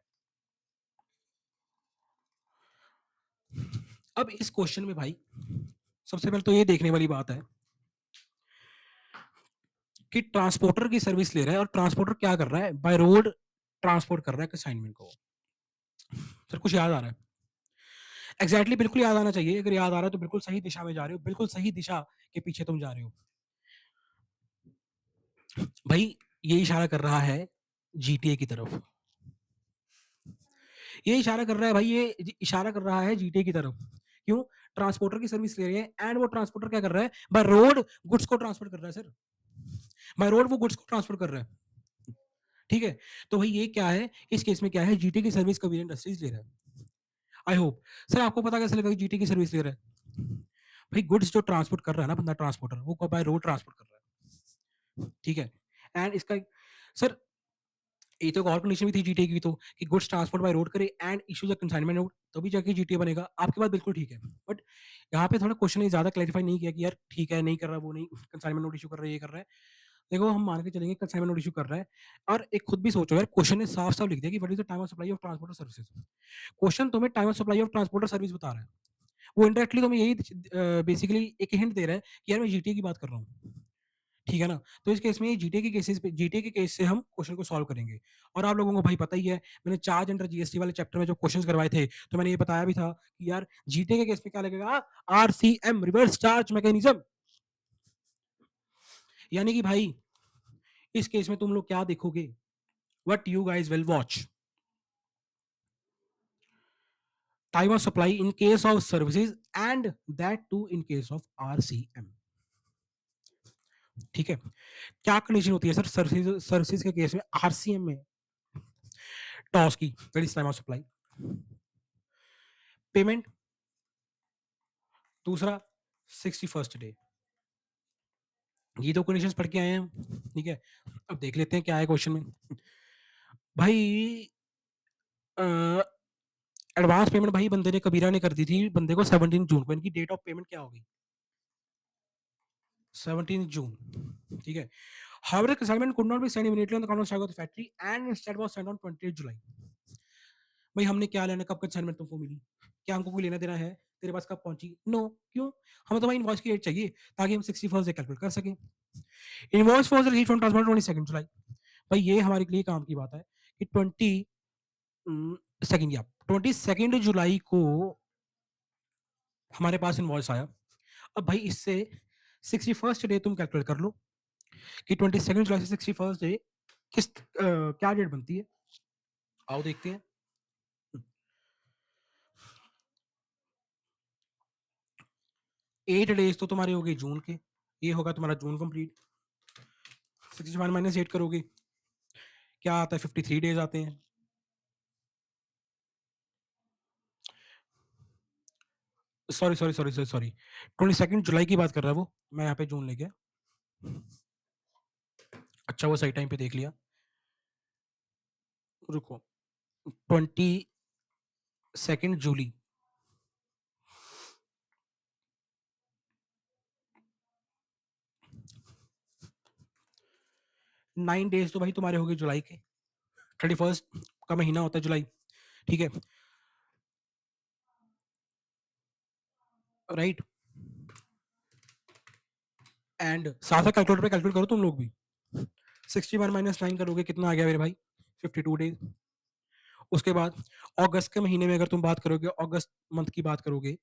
Speaker 1: अब इस क्वेश्चन में भाई सबसे पहले तो ये देखने वाली बात है कि ट्रांसपोर्टर की सर्विस ले रहा है और ट्रांसपोर्टर क्या कर रहा है, बाय रोड ट्रांसपोर्ट कर रहा है कंसाइनमेंट को. सर कुछ याद आ रहा है? एग्जैक्टली बिल्कुल याद आना चाहिए. अगर याद आ रहा है तो बिल्कुल सही दिशा में जा रहे हो, बिल्कुल सही दिशा के पीछे तुम जा रहे हो. भाई ये इशारा कर रहा है जीटीए की तरफ. ये इशारा कर रहा है भाई, ये इशारा कर रहा है जीटीए की तरफ. क्यों? ट्रांसपोर्टर की सर्विस ले रहे हैं एंड वो ट्रांसपोर्टर क्या कर रहा है, बाय रोड गुड्स को ट्रांसफर कर रहा है. सर बाय रोड वो गुड्स को ट्रांसफर कर रहा है. ठीक है. तो भाई ये क्या है, इस केस में क्या है, जीटी की सर्विस कबीर इंडस्ट्रीज ले रहा है. I hope. सर आपको पता कैसे लगा कि जीटी की सर्विस ले रहा है? भाई गुड्स जो ट्रांसपोर्ट कर रहा है ना बंदा ट्रांसपोर्टर, वो बाय रोड ट्रांसपोर्ट कर रहा है. ठीक है. एंड इसका सर ये तो एक और कंडीशन भी थी जीटीए की तो कि गुड्स ट्रांसपोर्ट बाय रोड करे and issues a consignment note, तभी जाके जीटीए बनेगा. आपकी बात बिल्कुल ठीक है. बट यहाँ पे थोड़ा क्वेश्चन ज्यादा क्लैरिफाई नहीं किया कि यार ठीक है नहीं कर रहा, वो नहीं कंसाइनमेंट नोट इशू कर रहा है, ये कर रहा है. देखो हम मान के चलेंगे कंसाइनमेंट नोट इशू कर रहा है. और एक खुद भी सोचो यार, क्वेश्चन ने साफ साफ लिख दिया कि what is the time of supply of transporter services. Question तुम्हें time of supply of transporter service बता रहा है. वो इंडायरेक्टली तुम्हें यही बेसिकली एक हिंट दे रहा है कि यार मैं जीटीए की बात कर रहा हूँ. ठीक है ना. तो इस केस में जीटीए के केसेस पे, जीटीए के केस से हम क्वेश्चन को सॉल्व करेंगे. और आप लोगों को भाई पता ही है, मैंने चार्ज अंडर जीएसटी वाले चैप्टर में जो क्वेश्चंस करवाए थे तो मैंने ये बताया भी था कि यार जीटीए के केस में क्या लगेगा, आरसीएम, रिवर्स चार्ज मैकेनिज्म. यानी कि भाई इस केस में तुम लोग क्या देखोगे, what you guys will watch, time of supply in case of services and that too in case of RCM. ठीक है. क्या कंडीशन होती है सर सर्विसेज के केस में, आरसीएम में? टॉस की that is time of supply. Payment दूसरा 61st डे. ये दो कंडीशंस पढ़ के आए हैं हम. ठीक है. अब देख लेते हैं क्या है क्वेश्चन में. भाई एडवांस पेमेंट भाई बंदे ने, कबीरा ने कर दी थी बंदे को 17 जून को. इनकी डेट ऑफ पेमेंट क्या होगी, 17 जून. ठीक है. However, consignment could not be sent immediately on the account of stock of the factory and instead was sent on 20th July. भाई हमने क्या लेना, कब कंसाइनमेंट तुमको मिली, क्या हमको कोई लेना देना है, तेरे पास कब पहुंची? नो. क्यों? हमें तो भाई इनवॉइस की डेट चाहिए ताकि हम 61st डे कैलकुलेट कर सकें. Invoice was received from transport 22 जुलाई. भाई ये हमारे लिए काम की बात है कि 22 जुलाई को हमारे पास इनवॉइस आया. अब भाई इससे 61st डे तुम कैलकुलेट कर लो कि 22 जुलाई से 61st डे क्या डेट बनती है. आओ देखते हैं. 8 डेज तो तुम्हारे हो गए जून के, ये होगा तुम्हारा जून कंप्लीट. 61 माइनस 8 करोगे क्या आता है, 53 डेज आते हैं. Sorry sorry sorry sorry sorry 22 जुलाई की बात कर रहा है वो, मैं यहाँ पे जून ले गया. अच्छा वो सही टाइम पे देख लिया. रुको. 22 जुलाई 9 डेज तो भाई तुम्हारे हो गए जुलाई के. 31st का महीना होता है जुलाई. ठीक है. राइट. एंड साथ साथ कैलकुलेटर पे कैलकुलेट करो तुम लोग भी. 61 माइनस 9 करोगे कितना आ गया मेरे भाई, 52 डेज. उसके बाद अगस्त के महीने में अगर तुम बात करोगे, अगस्त मंथ की बात करोगे,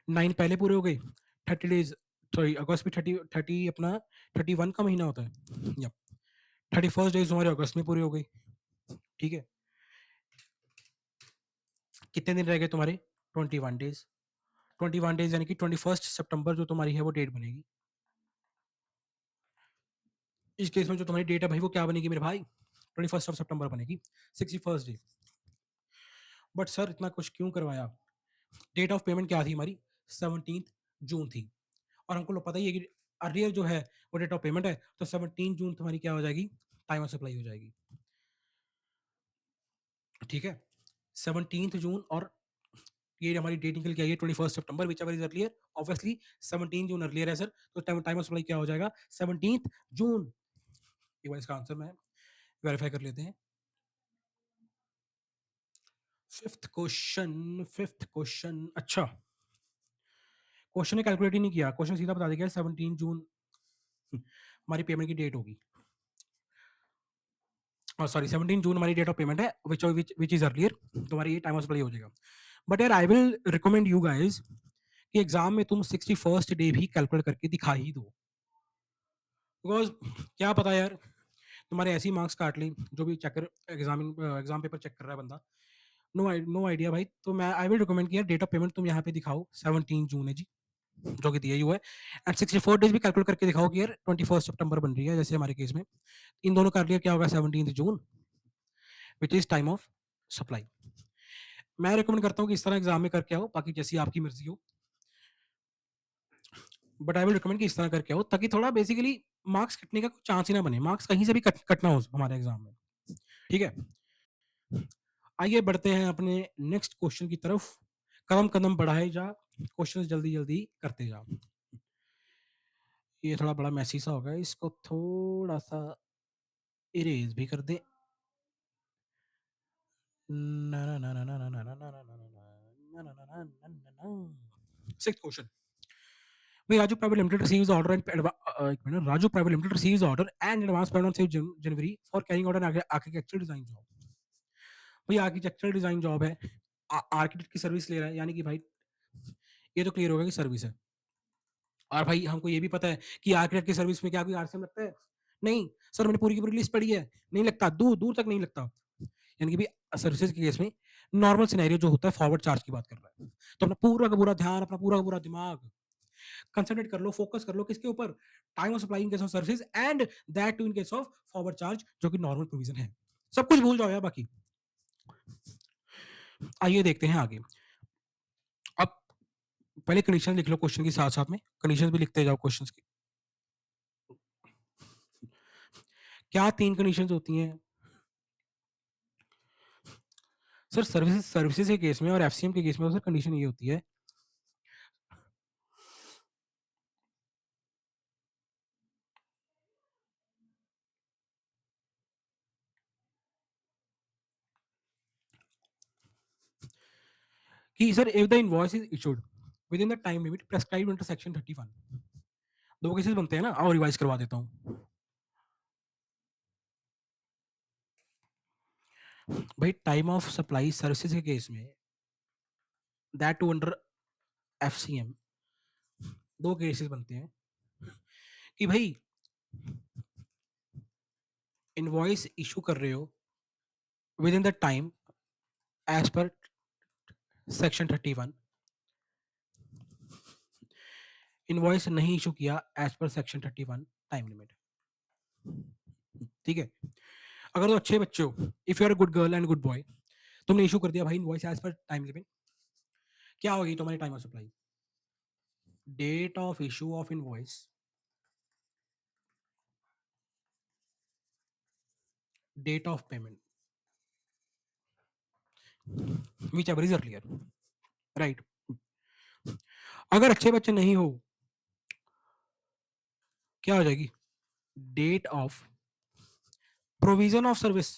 Speaker 1: 9 पहले पूरे हो गए, 30 डेज. सॉरी अगस्त में 30 अपना 31 का महीना होता है या 31st डेज तुम्हारे अगस्त में पूरे हो गए. ठीक है. कितने दिन रह गए तुम्हारे, 21 डेज. 21 डेज यानी कि 21 सितंबर जो तुम्हारी है वो डेट बनेगी. इस केस में जो तुम्हारी डेट है भाई वो क्या बनेगी मेरे भाई, 21st ऑफ सितंबर बनेगी, 61st डे। बट सर इतना कुछ क्यों करवाया? डेट ऑफ पेमेंट क्या थी हमारी? 17th जून थी, और हमको पता ही है कि अर्लियर जो है वो डेट ऑफ पेमेंट है, तो 17 जून तुम्हारी क्या हो जाएगी? टाइम ऑफ सप्लाई हो जाएगी। ठीक है, 17th जून, और ये हमारी डेट निकल के आई है 21st September, which ever is earlier. Obviously 17 June earlier है सर, तो टाइम ऑफ सप्लाई क्या हो जाएगा? 17th जून। एक बार इसका आंसर मैं वेरीफाई कर लेते हैं। फिफ्थ क्वेश्चन, अच्छा क्वेश्चन ने कैलकुलेट ही नहीं किया, क्वेश्चन सीधा बता देगा 17 जून हमारी पेमेंट की डेट होगी। सॉरी 17 जून हमारी डेट ऑफ पेमेंट है, विच इज अर्लियर, तुम्हारी ये टाइम ऑफ सप्लाई हो जाएगा। बट यार I will recommend you guys कि एग्जाम में तुम 61st डे भी कैलकुलेट करके दिखा ही दो, बिकॉज क्या पता यार तुम्हारे ऐसे ही मार्क्स काट लें, जो भी चेकर एग्जाम पेपर चेक कर रहा है बंदा, नो आइडिया भाई। तो मैं आई विल रिकमेंड कि यार डेट ऑफ पेमेंट तुम यहाँ पे दिखाओ 17 जून है जी, जो कि दिया ही हुआ है, एंड 64 डेज भी कैलकुलेट करके दिखाओ कि यार 21st सितंबर बन रही है, जैसे हमारे केस में इन दोनों का अर्लियर क्या होगा? 17 जून, which is time of supply. मैं रिकमेंड करता हूँ कि इस तरह एग्जाम में करके आओ, बाकी जैसी आपकी मर्जी हो, बट आई विल रिकमेंड कि इस तरह करके आओ, ताकि थोड़ा बेसिकली मार्क्स कटने का कोई चांस ही ना बने, मार्क्स कहीं से भी कटना हो हमारे एग्जाम में। ठीक है, आइए बढ़ते हैं अपने नेक्स्ट क्वेश्चन की तरफ, कदम कदम बढ़ाए जा, क्वेश्चन जल्दी जल्दी करते जा। ये थोड़ा बड़ा मैसी सा होगा, इसको थोड़ा सा इरेज भी कर दे। Sixth question, Raju Private Limited receives order and Raju Private Limited receives order and advance payment on 6 January for carrying out an architectural design job. भाई आर्किटेक्चरल डिजाइन जॉब है, आर्किटेक्ट की सर्विस ले रहा है, यानी कि भाई ये तो क्लियर होगा कि सर्विस है। और भाई हमको ये भी पता है कि आर्किटेक्ट की सर्विस में क्या कोई आरसीएम लगता है? नहीं सर, मैंने पूरी की पूरी लिस्ट पढ़ी है, नहीं लगता, दूर दूर तक नहीं लगता। यानी कि भाई सर्विसेज के केस में नॉर्मल सिनेरियो जो होता है फॉरवर्ड चार्ज की बात कर रहा है, तो अपना पूरा का पूरा ध्यान, अपना पूरा का पूरा दिमाग कंसंट्रेट कर लो, फोकस कर लो किसके ऊपर? Time of supply in case of services and that too in case of forward charge, जो कि नॉर्मल प्रोविजन है। सब कुछ भूल जाओ यार बाकी। आइए देखते हैं आगे। अब पहले कंडीशन लिख लो क्वेश्चन के साथ साथ में, कंडीशन भी लिखते जाओ क्वेश्चन की। क्या 3 कंडीशंस होती हैं सर सर्विसेज के केस में और एफसीएम के केस में? सर कंडीशन ये होती है कि sir if the invoice is issued within the time limit prescribed under section 31। दो केसेस बनते हैं ना, और रिवाइज करवा देता हूँ भाई। टाइम ऑफ सप्लाई सर्विसेज के केस में दैट टू अंडर एफसीएम दो केसेस बनते हैं कि भाई इनवॉइस इशू कर रहे हो within the time as per section 31, invoice नहीं इशू किया as per section 31 time limit. ठीक है, अगर तो अच्छे बच्चे हो, if you are a good girl and good boy, तुमने इशू कर दिया भाई invoice as per time limit, क्या होगी तुम्हारी time of supply? Date of issue of invoice, date of payment, whichever is earlier, right. अगर अच्छे बच्चे नहीं हो, क्या हो जाएगी? Date of provision of service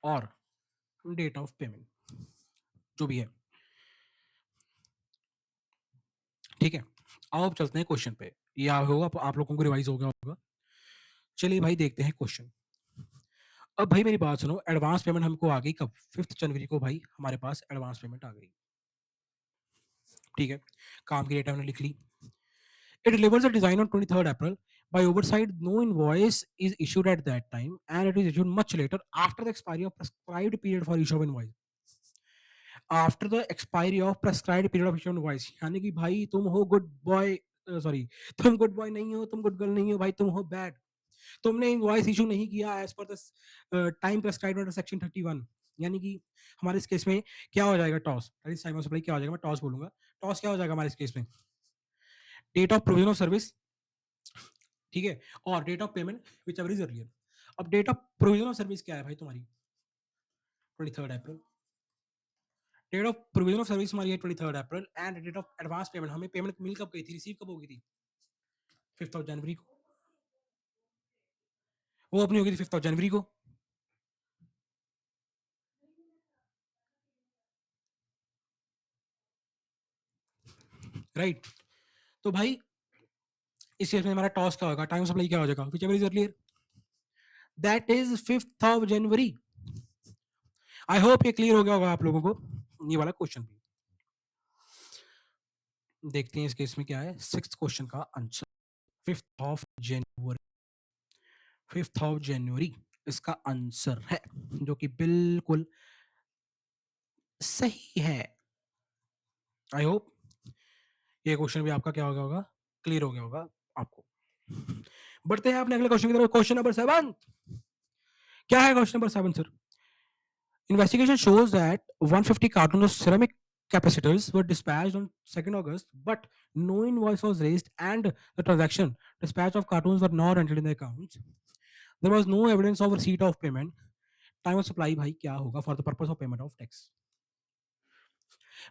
Speaker 1: और डेट ऑफ पेमेंट, जो भी है। ठीक है, आओ अब चलते हैं क्वेश्चन पे, ये होगा आप लोगों को रिवाइज हो गया होगा। चलिए भाई देखते हैं क्वेश्चन। अब भाई मेरी बात सुनो, एडवांस पेमेंट हमको आ गई कब? 5 जनवरी को भाई हमारे पास एडवांस पेमेंट आ गई। ठीक है, काम की डेट हमने लिख ली। It delivers a design on 23rd April. By oversight, no invoice is issued at that time, and it is issued much later after the expiry of prescribed period for issue of invoice. After the expiry of prescribed period of issue of invoice, यानी कि भाई तुम हो good boy, sorry, तुम good boy नहीं हो, तुम good girl नहीं हो भाई, तुम हो बैड। तुमने इनवॉइस इशू नहीं किया as per the time prescribed under section 31। यानी कि हमारे इस केस में क्या हो जाएगा, टॉस टाइम ऑफ सप्लाई क्या हो जाएगा, मैं टॉस बोलूंगा। टॉस क्या हो जाएगा हमारे इस केस में, date of provision of service, ठीक है, और date of payment whichever is earlier. अब date of provision of service क्या है भाई तुम्हारी, 23 अप्रैल। Date of provision of service हमारी है 23 अप्रैल, and date of advance payment, हमें पेमेंट मिल कब गई थी, रिसीव कब हो गई थी, 5 जनवरी को। वो अपनी होगी थी 5 जनवरी को, राइट। तो भाई इस केस में हमारा टॉस क्या होगा, टाइम सप्लाई क्या हो जाएगा, which ever is earlier, that is 5 January. I hope ये क्लियर हो गया होगा आप लोगों को ये वाला क्वेश्चन भी। देखते हैं इस केस में क्या है, 6th क्वेश्चन का आंसर, 5 जनवरी इसका आंसर है, जो कि बिल्कुल सही है। आई होप ये क्वेश्चन भी आपका क्या हो गया होगा, क्लियर हो गया होगा आपको। बढ़ते हैं अपने अगले क्वेश्चन की तरफ, क्वेश्चन नंबर 7। क्या है question number 7 sir? Investigation shows that 150 cartons of ceramic capacitors were dispatched on 2nd August, but no invoice was raised and the transaction dispatch of cartons were not entered in the accounts. There was no evidence of receipt of payment. Time of supply भाई क्या होगा for the purpose of payment of tax?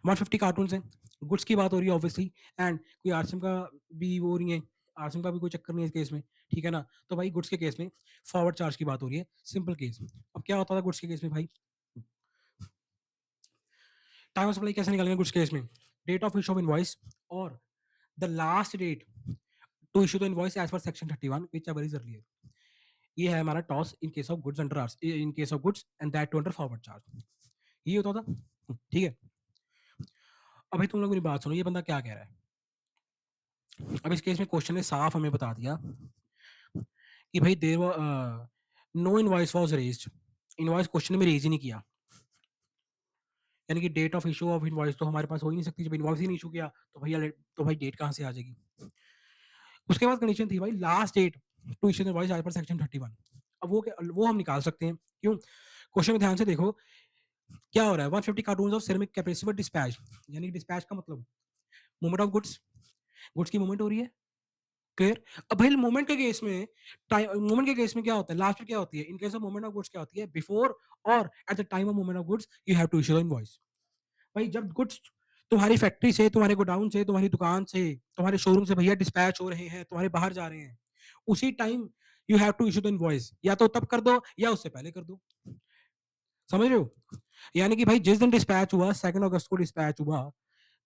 Speaker 1: 150 cartoon हैं, goods की बात हो रही है obviously, and कोई आरसीएम का भी वो हो रही है, आरसीएम का भी कोई चक्कर नहीं है इस केस में, ठीक है ना। तो भाई गुड्स के केस में फॉरवर्ड चार्ज की बात हो रही है, सिंपल केस। अब क्या होता था गुड्स के केस में भाई, टाइम ऑफ सप्लाई कैसे निकालेंगे गुड्स केस में, date of issue of invoice और the last date to issue the invoice as per section 31 whichever is earlier. ये है हमारा टॉस in case of goods under आर्स, in case of goods and that too under forward charge, ये होता था, ठीक है। अब भाई तुम लोग मेरी बात सुनो, ये बंदा क्या कह रहा है। अब इस केस में क्वेश्चन ने साफ हमें बता दिया कि भाई there no invoice was raised, invoice question में रेज ही नहीं किया, यानी कि date of issue of invoice तो हमारे पास हो ही नहीं सकती, जब इनवॉइस ही नहीं इशू किया तो भैया तो भाई डेट कहाँ से आ जाएगी। उसके बाद कंडीशन थी भाई last date to issue invoice as per section 31। अब वो हम निकाल सकते हैं, क्यों, क्वेश्चन में ध्यान से देखो क्या हो रहा है, 150 cartoon of ceramic capacitor dispatch, यानी डिस्पैच का मतलब मूवमेंट ऑफ गुड्स, गुड्स की मूवमेंट हो रही है, क्लियर। अब भाई मूवमेंट के केस में, मूवमेंट के केस में क्या होता है, लास्ट में क्या होती है, in case of movement of goods क्या होती है, बिफोर और at the time of movement of goods you have to issue the invoice. भाई जब गुड्स तुम्हारी फैक्ट्री से, तुम्हारे गोडाउन से, तुम्हारी दुकान से, तुम्हारे शोरूम से भैया डिस्पैच हो रहे हैं, तुम्हारे बाहर जा रहे हैं, उसी time you have to issue the invoice, या तो तब कर दो या उससे पहले कर दो, समझ रहे हो। यानी कि भाई जिस दिन डिस्पैच हुआ 2 अगस्त को डिस्पैच हुआ,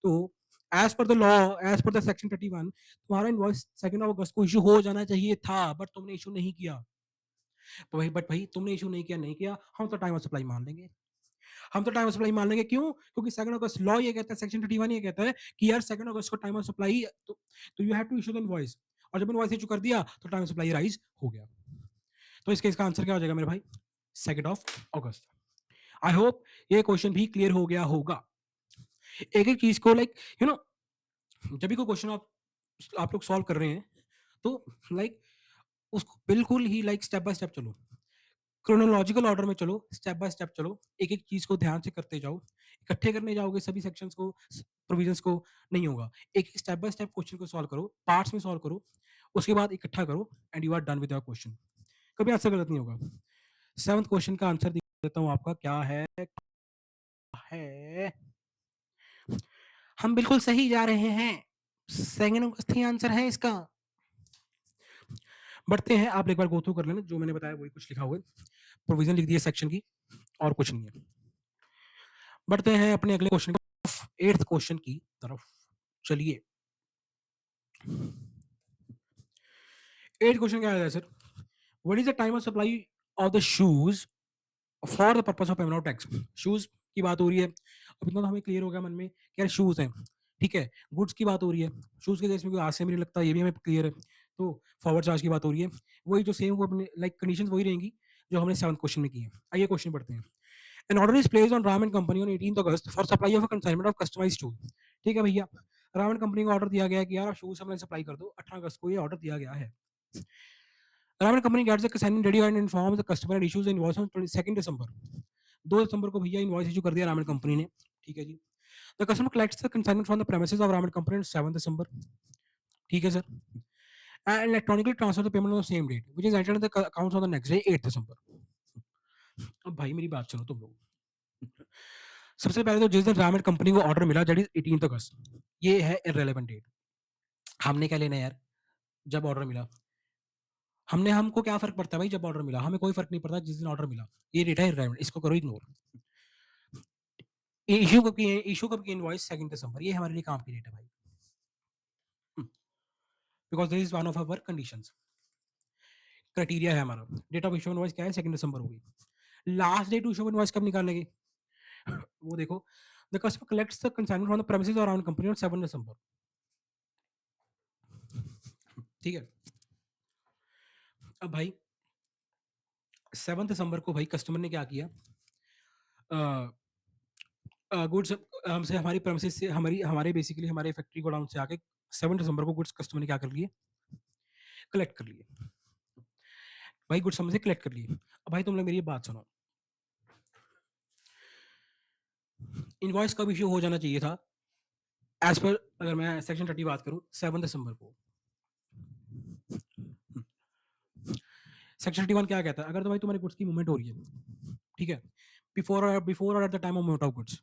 Speaker 1: तो as per the law, as per the section 31 तुम्हारा इनवॉइस 2 अगस्त को इशू हो जाना चाहिए था, बट तुमने इशू नहीं किया। तो भाई बट भाई तुमने इशू नहीं किया, हम तो टाइम ऑफ सप्लाई मान लेंगे, हम तो टाइम ऑफ सप्लाई मान लेंगे, क्यों, क्योंकि 2 अगस्त लॉ ये कहता है, सेक्शन 31 ये कहता है कि यार 2 अगस्त को टाइम ऑफ सप्लाई, तो you have to issue the invoice, और जब इनवॉइस इशू कर दिया तो टाइम ऑफ सप्लाई राइज हो गया। तो इसके इसका आंसर क्या हो जाएगा मेरे भाई, 2 अगस्त। आई होप ये क्वेश्चन भी क्लियर हो गया होगा। एक एक चीज को लाइक यू नो, जब भी कोई क्वेश्चन आप लोग सॉल्व कर रहे हैं, तो लाइक उसको बिल्कुल ही लाइक स्टेप बाय स्टेप चलो, क्रोनोलॉजिकल ऑर्डर में चलो, स्टेप बाय स्टेप चलो, एक एक चीज को ध्यान से करते जाओ। इकट्ठे करने जाओगे सभी सेक्शंस को, प्रोविजंस को, नहीं होगा। एक स्टेप बाय स्टेप क्वेश्चन को सॉल्व करो, पार्ट्स में सॉल्व करो, उसके बाद इकट्ठा करो and you are done with your question, कभी आंसर गलत नहीं होगा। 7th क्वेश्चन का आंसर देता हूं आपका, क्या है हम बिल्कुल सही जा रहे हैं, 2 अगस्त ही आंसर है इसका। बढ़ते हैं, आप एक बार गो थ्रू कर लेना, जो मैंने बताया वही कुछ लिखा हुआ है, प्रोविजन लिख दिया सेक्शन की, और कुछ नहीं है। बढ़ते हैं अपने अगले क्वेश्चन, 8th क्वेश्चन की तरफ चलिए। 8th क्वेश्चन क्या है sir, what is the time of supply of the shoes for the purpose of payment of tax. Shoes की बात हो रही है, अब इतना तो हमें क्लियर हो गया मन में कि यार शूज हैं, ठीक है। गुड्स की बात हो रही है, शूज के केस में कोई आरसीएम नहीं लगता, ये भी हमें क्लियर है। तो फॉरवर्ड चार्ज की बात हो रही है, वही जो सेम अपने लाइक कंडीशंस वही रहेंगी जो हमने 7th क्वेश्चन में की है। आइए क्वेश्चन पढ़ते हैं। An order is placed on Ram and Company on 18th August for supply of a consignment of customized tool। ठीक है भैया, रावण कंपनी को ऑर्डर दिया गया है कि यार आप शूज हमें सप्लाई कर दो, 18 अगस्त को ये ऑर्डर दिया गया है। Ravan company gets the consignment ready and inform the customer and issues invoice on 22 दिसंबर। 2 दिसंबर को भैया इनवॉइस इशू कर दिया रावण कंपनी ने, ठीक है जी। The customer collects the consignment from the premises of Ravan company on 7 दिसंबर, ठीक है sir. And electronically transfer the payment on the same date which is entered in the accounts on the next day 8 दिसंबर। अब भाई मेरी बात सुनो तुम लोग। सबसे पहले तो जिस दिन रावण कंपनी को ऑर्डर मिला दैट इज 18 अगस्त, ये है इररिलेवेंट डेट। हमने क्या लेना है यार, जब ऑर्डर मिला हमको क्या फर्क पड़ता है भाई, जब ऑर्डर मिला हमें कोई फर्क नहीं पड़ता, जिस दिन ऑर्डर मिला ये डेटा है इररिलेवेंट, इसको करो इग्नोर। इशू कब की इनवॉइस 2 दिसंबर, ये हमारे लिए काम की डेट है भाई, because this is one of our conditions, criteria है हमारा। डेट ऑफ इशू इनवॉइस क्या है, 2 दिसंबर होगी। Last date to issue invoice कब निकालेंगे, वो देखो, the customer collects the consignment from the premises of Ravan company on 7 दिसंबर, ठीक है। अब भाई 7 दिसंबर को भाई कस्टमर ने क्या किया, गुड्स हमसे हमारी प्रेमिसेस से हमारे बेसिकली हमारे फैक्ट्री गोडाउन से आके 7 दिसंबर को गुड्स कस्टमर ने क्या कर लिए, कलेक्ट कर लिए। भाई गुड्स हमसे कलेक्ट कर लिए। अब भाई तुम लोग मेरी बात सुनो, इनवॉइस कब इशू हो जाना चाहिए था, एज पर अगर मैं सेक्शन 30 बात करूं 7 दिसंबर को। सेक्शन 31 क्या कहता है, अगर तो भाई तुम्हारी गुड्स की मूवमेंट हो रही है, ठीक है, बिफोर और at the time of movement of goods,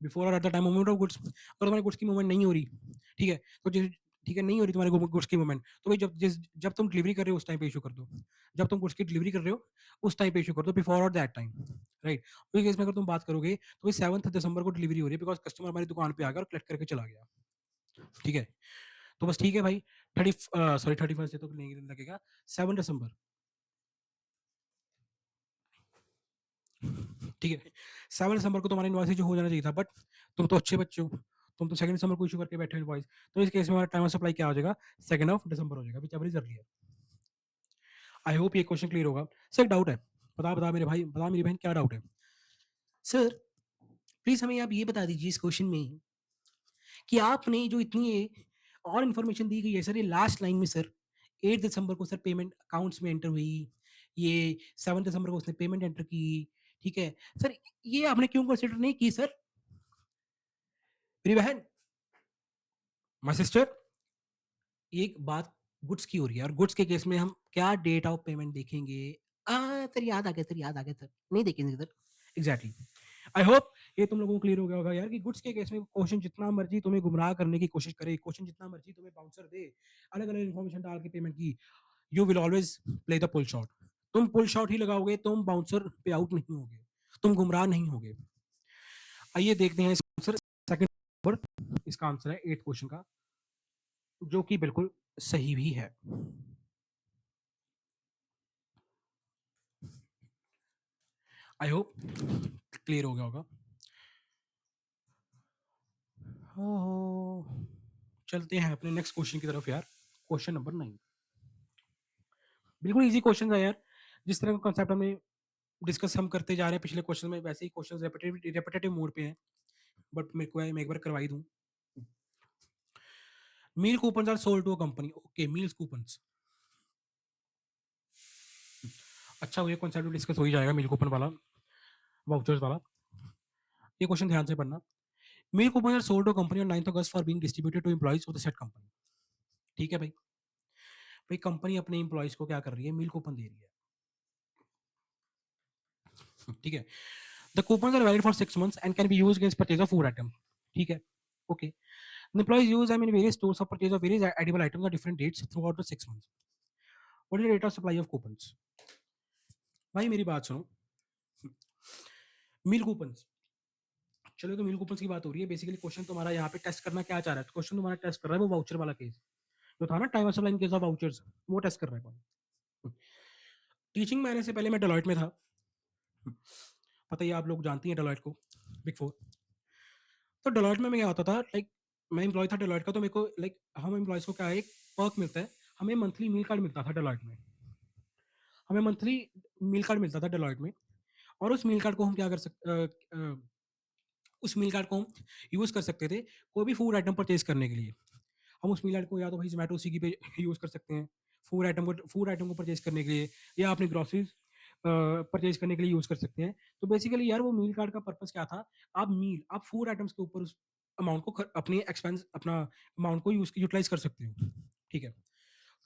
Speaker 1: before और at the time of movement of goods, अगर तुम्हारी गुड्स की मूवमेंट नहीं हो रही, ठीक है, तो ठीक है नहीं हो रही तुम्हारी गुड्स की मूवमेंट, तो भाई जब तुम डिलीवरी कर रहे हो उस टाइम पे इशू कर दो, जब तुम गुड्स की डिलीवरी कर रहे हो उस टाइम पे इशू कर दो, बिफोर और दैट टाइम, राइट। तो इस केस में अगर तुम बात करोगे तो भाई 7 दिसंबर को डिलीवरी हो रही है, बिकॉज कस्टमर हमारी दुकान पे आ गया और कलेक्ट करके चला गया, ठीक है। तो बस ठीक है भाई, 31 तो नहीं लगेगा, 7 दिसंबर, ठीक है। 7 दिसंबर को तुम्हारा इनवॉइस जो हो जाना चाहिए था, बट तुम तो अच्छे बच्चे हो, तुम तो 2 दिसंबर को इशू करके बैठे हो इनवॉइस, तो इस केस में हमारा टाइम ऑफ सप्लाई क्या हो जाएगा, 2 दिसंबर हो जाएगा, which ever is earlier. I hope ये क्वेश्चन क्लियर होगा। सर डाउट है, बता मेरे भाई, बता मेरी बहन क्या डाउट है। सर प्लीज हमें आप ये बता दीजिए इस क्वेश्चन में कि आपने जो इतनी और इन्फॉर्मेशन दी गई है सर, ये लास्ट लाइन में सर 8 दिसंबर को सर पेमेंट अकाउंट्स में एंटर हुई, ये 7 दिसंबर को उसने पेमेंट एंटर की, ठीक है सर, ये आपने क्यों कंसिडर नहीं की सर, मेरी बहन, माय सिस्टर, एक बात गुड्स की हो रही है और गुड्स के केस में हम क्या डेट ऑफ पेमेंट देखेंगे, सर याद आ गया सर, याद आ गया सर, नहीं देखेंगे सर, एग्जैक्टली। आई होप ये तुम लोगों को क्लियर हो गया होगा यार कि गुड्स के केस में क्वेश्चन जितना मर्जी तुम्हें गुमराह करने की कोशिश करे, क्वेश्चन जितना मर्जी तुम्हें बाउंसर दे, अलग अलग इन्फॉर्मेशन डाल के पेमेंट की, you will always play the pull shot, तुम पुल शॉट ही लगाओगे, तुम बाउंसर पे आउट नहीं होगे, तुम गुमराह नहीं होगे। आइए देखते हैं इसका आंसर, सेकंड नंबर इसका आंसर है 8th क्वेश्चन का, जो कि बिल्कुल सही भी है। आई होप क्लियर हो गया होगा। चलते हैं अपने नेक्स्ट क्वेश्चन की तरफ यार, क्वेश्चन नंबर 9। बिल्कुल इजी क्वेश्चन है यार, जिस तरह का कॉन्सेप्ट हमें डिस्कस हम करते जा रहे हैं पिछले क्वेश्चन में, वैसे ही क्वेश्चन रेपिटेटिव मोड पे हैं, बट मेरे को मैं एक बार करवाई दूं। Meal coupons are sold to a company, okay meals coupons, अच्छा ये कॉन्सेप्ट डिस्कस हो ही जाएगा, मील कूपन वाला, वाउचर्स वाला। ये क्वेश्चन ध्यान से पढ़ना। Meal coupon are sold to company on 9 अगस्त for being distributed to employees of the said company, ठीक है भाई, भाई कंपनी अपने एम्प्लॉइज को क्या कर रही है, मील कूपन दे रही है, ठीक है। The coupons are valid for 6 months and can be used against purchase of food item, ठीक है, okay. The employees use them in various stores for purchase of various edible items on different dates throughout the 6 months. What is the rate of supply of coupons? भाई मेरी बात सुनो, मील coupons, चलो तो मील coupons की बात हो रही है, बेसिकली क्वेश्चन तुम्हारा यहाँ पे टेस्ट करना क्या चाह रहा है, क्वेश्चन तुम्हारा टेस्ट कर रहा है वो वाउचर वाला केस, जो था ना time of supply in case of vouchers, वो टेस्ट कर रहा है। टीचिंग में आने से पहले मैं डेलॉइट में था, पता ही आप लोग जानती हैं डेलॉइट को, बिग फोर। तो डेलॉइट में मैं क्या होता था, लाइक मैं एम्प्लॉय था डेलॉइट का, तो मेरे को लाइक हम एम्प्लॉयज को क्या है, एक पर्क मिलता है, हमें मंथली मील कार्ड मिलता था डेलॉइट में, हमें मंथली मील कार्ड मिलता था डेलॉइट में, और उस मील कार्ड को हम क्या कर सकते, उस मील कार्ड को हम यूज़ कर सकते थे कोई भी फूड आइटम परचेज़ करने के लिए। हम उस मील कार्ड को या तो भाई ज़ोमैटो, स्विगी पे यूज़ कर सकते हैं, फूड आइटम को परचेज़ करने के लिए, या अपनी ग्रोसरीज़ परचेज़ करने के लिए यूज़ कर सकते हैं। तो बेसिकली यार वो मील कार्ड का पर्पज़ क्या था? आप फूड आइटम्स के ऊपर उस अमाउंट को अपना अमाउंट को यूटिलाइज़ कर सकते हो। ठीक है।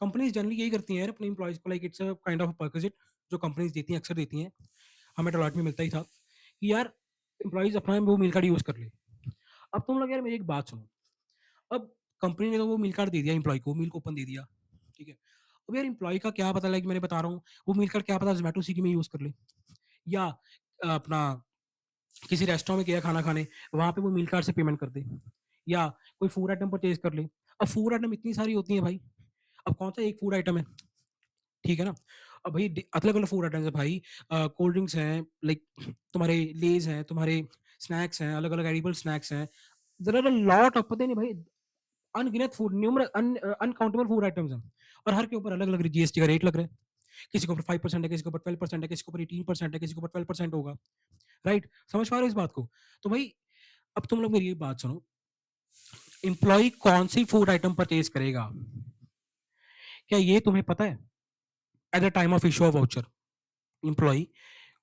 Speaker 1: कंपनीज़ जनरली यही करती हैं यार अपने एम्प्लॉइज़ को, like it's a kind of perquisite जो कंपनीज़ देती हैं, अक्सर देती हैं। हमें डेलॉयट में मिलता ही था कि यार एम्प्लॉइज़ अपना वो मील कार्ड यूज़ कर ले। अब तुम लोग यार मेरी एक बात सुनो, अब कंपनी ने तो वो मील कार्ड दे दिया एम्प्लॉयी को, मील कूपन दे दिया, ठीक है। अब यार एम्प्लॉयी का क्या पता, लाइक मैंने बता रहा हूँ, वो मील कार्ड क्या पता ज़ोमैटो, स्विगी में यूज़ कर ले, या अपना किसी रेस्टोरेंट में गया खाना खाने, वहाँ पे वो मील कार्ड से पेमेंट कर दे, या कोई फूड आइटम परचेज़ कर ले। अब फूड आइटम इतनी सारी होती हैं भाई, अब कौन-सा एक फूड आइटम है, ठीक है ना? अब भाई अलग-अलग फूड आइटम्स हैं भाई, कोल्ड ड्रिंक्स हैं, लाइक तुम्हारे लेज़ हैं, तुम्हारे स्नैक्स हैं, अलग-अलग एडिबल स्नैक्स हैं। There are a lot of, पता ही नहीं भाई, अनगिनत अनकाउंटेबल फूड आइटम्स हैं, और हर के ऊपर अलग-अलग जीएसटी का रेट लग रहा है। किसी के ऊपर 5% है, किसी के ऊपर 12% है, किसी के ऊपर 18% है, किसी के ऊपर 12% होगा, राइट? समझ पा रहे हो इस बात को? तो भाई अब तुम लोग मेरी एक बात सुनो, एम्प्लॉयी कौन-सी फूड आइटम परचेज़ करेगा? क्या ये तुम्हें पता है? At the time of issue of voucher, employee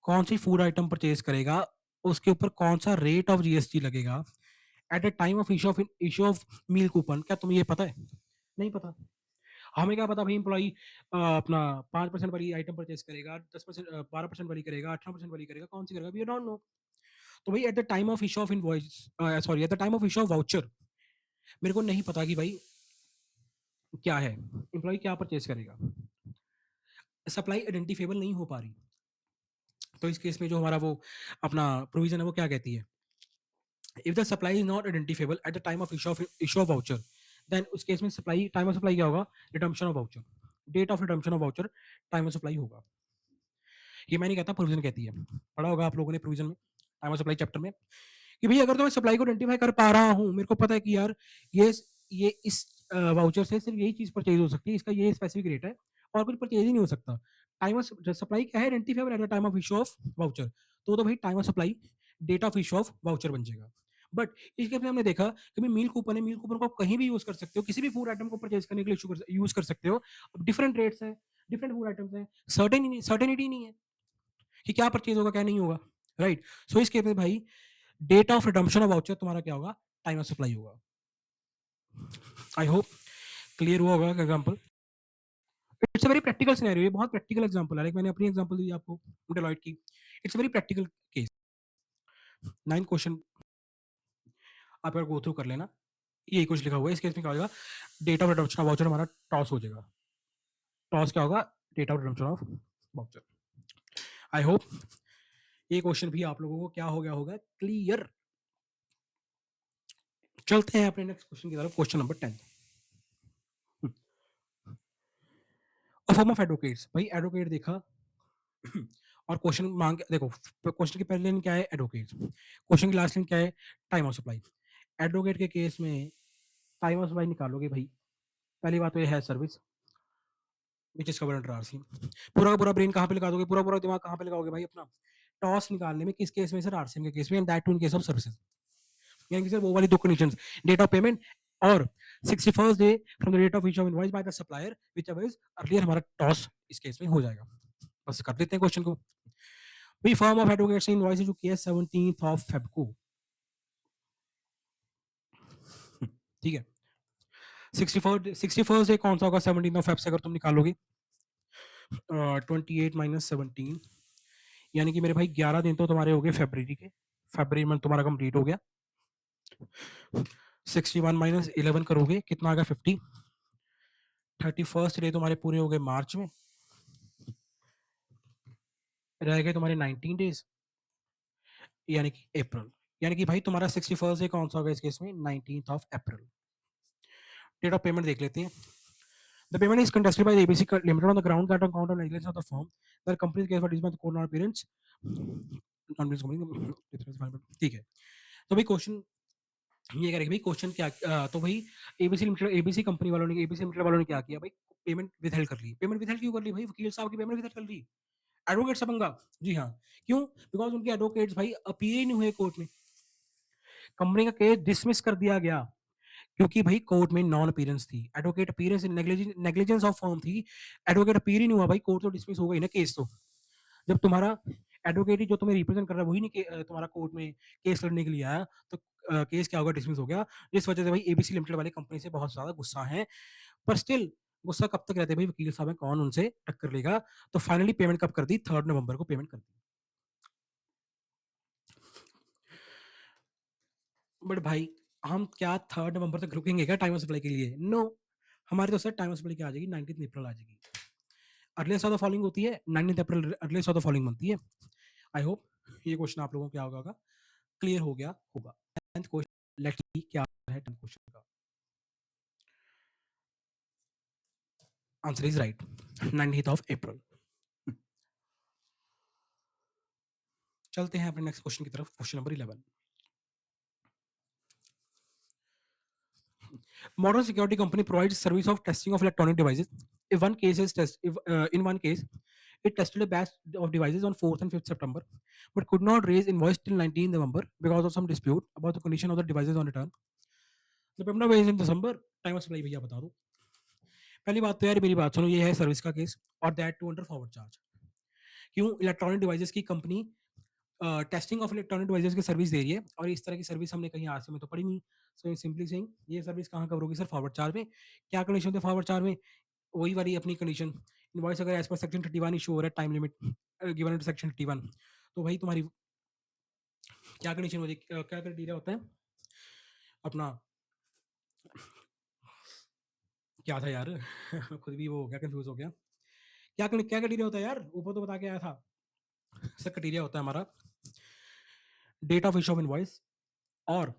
Speaker 1: कौन-सी फूड आइटम परचेज़ करेगा, उसके ऊपर कौन-सा रेट ऑफ जीएसटी लगेगा, at the time of issue of meal coupon, क्या तुम्हें ये पता है? नहीं पता। हमें क्या पता भाई एम्प्लॉयी अपना 5% वाली आइटम परचेज़ करेगा, 10% 12% वाली करेगा, 18% वाली करेगा, कौन सी करेगा? We don't know. तो भाई at the time of issue of at the time of issue of voucher मेरे को नहीं पता कि भाई क्या है, एम्प्लॉयी क्या परचेज़ करेगा। सप्लाई आइडेंटिफिएबल नहीं हो पा रही। तो इस केस में जो हमारा वो अपना प्रोविज़न है वो क्या कहती है? If the supply is not identifiable at the time of issue of voucher, then उस केस में टाइम ऑफ सप्लाई क्या होगा? Redemption of voucher. Date of redemption of voucher, time of supply होगा। ये मैं नहीं कहता, प्रोविज़न कहती है। पढ़ा होगा आप लोगों ने प्रोविज़न में, टाइम ऑफ सप्लाई चैप्टर में, कि भई अगर तो मैं सप्लाई को आइडेंटिफ़ाई कर पा रहा हूँ, मेरे को पता है कि यार ये ये इस वाउचर से सिर्फ़ यही चीज़ परचेज़ हो सकती है, इसका ये स्पेसिफिक रेट है, और कुछ परचेज़ ही नहीं हो सकता। टाइम ऑफ सप्लाई क्या है? Identifiable at the time of issue of voucher. तो भाई time of supply, date of issue of voucher बन जाएगा। बट इस केस में हमने देखा कि भाई मील कूपन है, मील कूपन को आप कहीं भी यूज़ कर सकते हो, किसी भी फूड आइटम को परचेज़ करने के लिए यूज़ कर सकते हो। अब डिफरेंट रेट्स हैं, डिफरेंट फूड आइटम्स हैं, सर्टेनिटी नहीं है कि क्या परचेज़ होगा, क्या नहीं होगा, राइट? सो इस केस में भाई date of redemption of voucher तुम्हारा क्या होगा? टाइम ऑफ सप्लाई होगा। आई होप क्लियर हुआ होगा example. It's a very practical scenario, ये बहुत प्रैक्टिकल एग्जांपल है, लाइक मैंने अपनी एग्जांपल दी आपको डेलॉयट की। It's a very practical case. 9 question आप एक बार गो थ्रू कर लेना। यही कुछ लिखा हुआ है, इस केस में क्या होगा? Date of redemption of voucher हमारा टॉस हो जाएगा। टॉस क्या होगा? Date of redemption of voucher. I hope ये क्वेश्चन भी आप लोगों को क्या हो गया होगा? क्लियर। चलते हैं अपने नेक्स्ट क्वेश्चन की तरफ, question number 10। A form of advocates, भाई एडवोकेट देखा और क्वेश्चन मांग देखो, क्वेश्चन की पहली लाइन क्या है? एडवोकेट। क्वेश्चन की लास्ट लाइन क्या है? Time of supply. एडवोकेट के केस में टाइम ऑफ सप्लाई निकालोगे भाई, पहली बात तो ये है service which is covered under RC. पूरा का पूरा ब्रेन कहाँ पे लगा दोगे, पूरा पूरा दिमाग कहाँ पे लगाओगे भाई अपना? टॉस निकालने में, किस केस में? सर आरसीएम के केस में, and that too in case of services. यानी कि सर वो वाली दो कंडीशंस, डेट ऑफ पेमेंट और 61st day from the date of issue of invoice by the supplier whichever is earlier, हमारा TOS इस केस में हो जाएगा। बस कर देते हैं क्वेश्चन को। भाई फर्म ऑफ एडवोकेट्स ने इनवॉइस जो किया 17th ऑफ फेब को, ठीक है। 61st डे कौन सा होगा? 17th ऑफ फेब से अगर तुम निकालोगे 28 माइनस 17, यानी कि मेरे भाई 11 दिन तो तुम्हारे हो गए फरवरी के। फरवरी मंथ तुम्हारा कंप्लीट हो गया। 61 माइनस 11 करोगे कितना आ गया? 50। 31st डे तुम्हारे पूरे हो गए मार्च में, रह गए तुम्हारे 19 डेज, यानी कि अप्रैल। यानी कि भाई तुम्हारा 61st डे कौन सा होगा इस केस में? 19th of April. Date of payment देख लेते हैं। The payment is contested by the ABC Limited on the ground that on account of negligence of the firm, the company's case for dismissal court not appearance. ठीक है। तो भाई question ये करेंगे भाई, क्वेश्चन क्या तो भाई एबीसी कंपनी वालों ने, एबीसी लिमिटेड वालों ने क्या किया भाई? पेमेंट विथहेल्ड कर ली। पेमेंट विथहेल्ड क्यों कर ली भाई? वकील साहब की पेमेंट विथहेल्ड कर ली, एडवोकेट से पंगा। जी हाँ, क्यों? बिकॉज उनके एडवोकेट्स भाई अपील ही नहीं हुए कोर्ट में। कंपनी का केस डिसमिस कर दिया गया क्योंकि भाई कोर्ट में नॉन अपीयरेंस थी, advocate appearance negligence of firm थी, एडवोकेट अपीयर ही नहीं हुआ भाई, कोर्ट तो डिसमिस हो गई ना केस। तो जब तुम्हारा एडवोकेट ही जो तुम्हें रिप्रेजेंट कर रहा है वही नहीं तुम्हारा कोर्ट में केस लड़ने के लिए आया, तो केस क्या होगा, डिसमिस हो गया। जिस वजह से भाई एबीसी लिमिटेड वाली कंपनी से बहुत ज्यादा गुस्सा है, पर स्टिल गुस्सा कब तक रहते हैं भाई, वकील साहब है, कौन उनसे टक्कर लेगा। तो फाइनली पेमेंट कब कर दी, 3 नवंबर को पेमेंट कर दी। बट भाई हम क्या 3 नवंबर तक रुकेंगे क्या टाइम ऑफ सप्लाई के लिए? नो, हमारी तो सर टाइम ऑफ सप्लाई क्या आ जाएगी, 19 अप्रैल आ जाएगी। अर्लीस्ट ऑफ द फॉलोइंग होती है 19 अप्रैल, अर्लीस्ट ऑफ द फॉलोइंग बनती है। आई होप ये क्वेश्चन आप लोगों को क्या होगा, क्लियर हो गया होगा। 10th क्वेश्चन, लेट्स सी क्या है 10th क्वेश्चन का आंसर इज राइट, 19 अप्रैल। चलते हैं अपने नेक्स्ट क्वेश्चन की तरफ, question number 11। Modern security company provides service of testing of electronic devices. If one case is test, if in one case, it tested a batch of devices on 4th and 5th September, but could not raise invoice till 19th November because of some dispute about the condition of the devices on return. The payment was in December. Time of supply भैया बता दो। पहली बात तो यार मेरी बात सुनो, ये है सर्विस का केस और that too under forward charge. क्यों इलेक्ट्रॉनिक डिवाइसेस की company testing of electronic devices की सर्विस दे रही है, और इस तरह की सर्विस हमने कहीं आरसी में तो पड़ी नहीं। सो सिंपली सेइंग ये सर्विस कहाँ कवर होगी सर, फॉरवर्ड चार्ज में। क्या कंडीशन होती है फॉरवर्ड चार्ज में, वही वाली अपनी कंडीशन, इनवॉइस अगर एज पर सेक्शन 31 इशू हो रहा है, time limit given to section 31, तो भाई तुम्हारी क्या कंडीशन हो जाएगी, क्या क्राइटेरिया होता है अपना, क्या था यार खुद भी वो हो गया, कंफ्यूज हो गया। क्या क्राइटेरिया होता है यार, ऊपर तो बता के आया था सर। क्राइटेरिया होता है हमारा date of issue of invoice और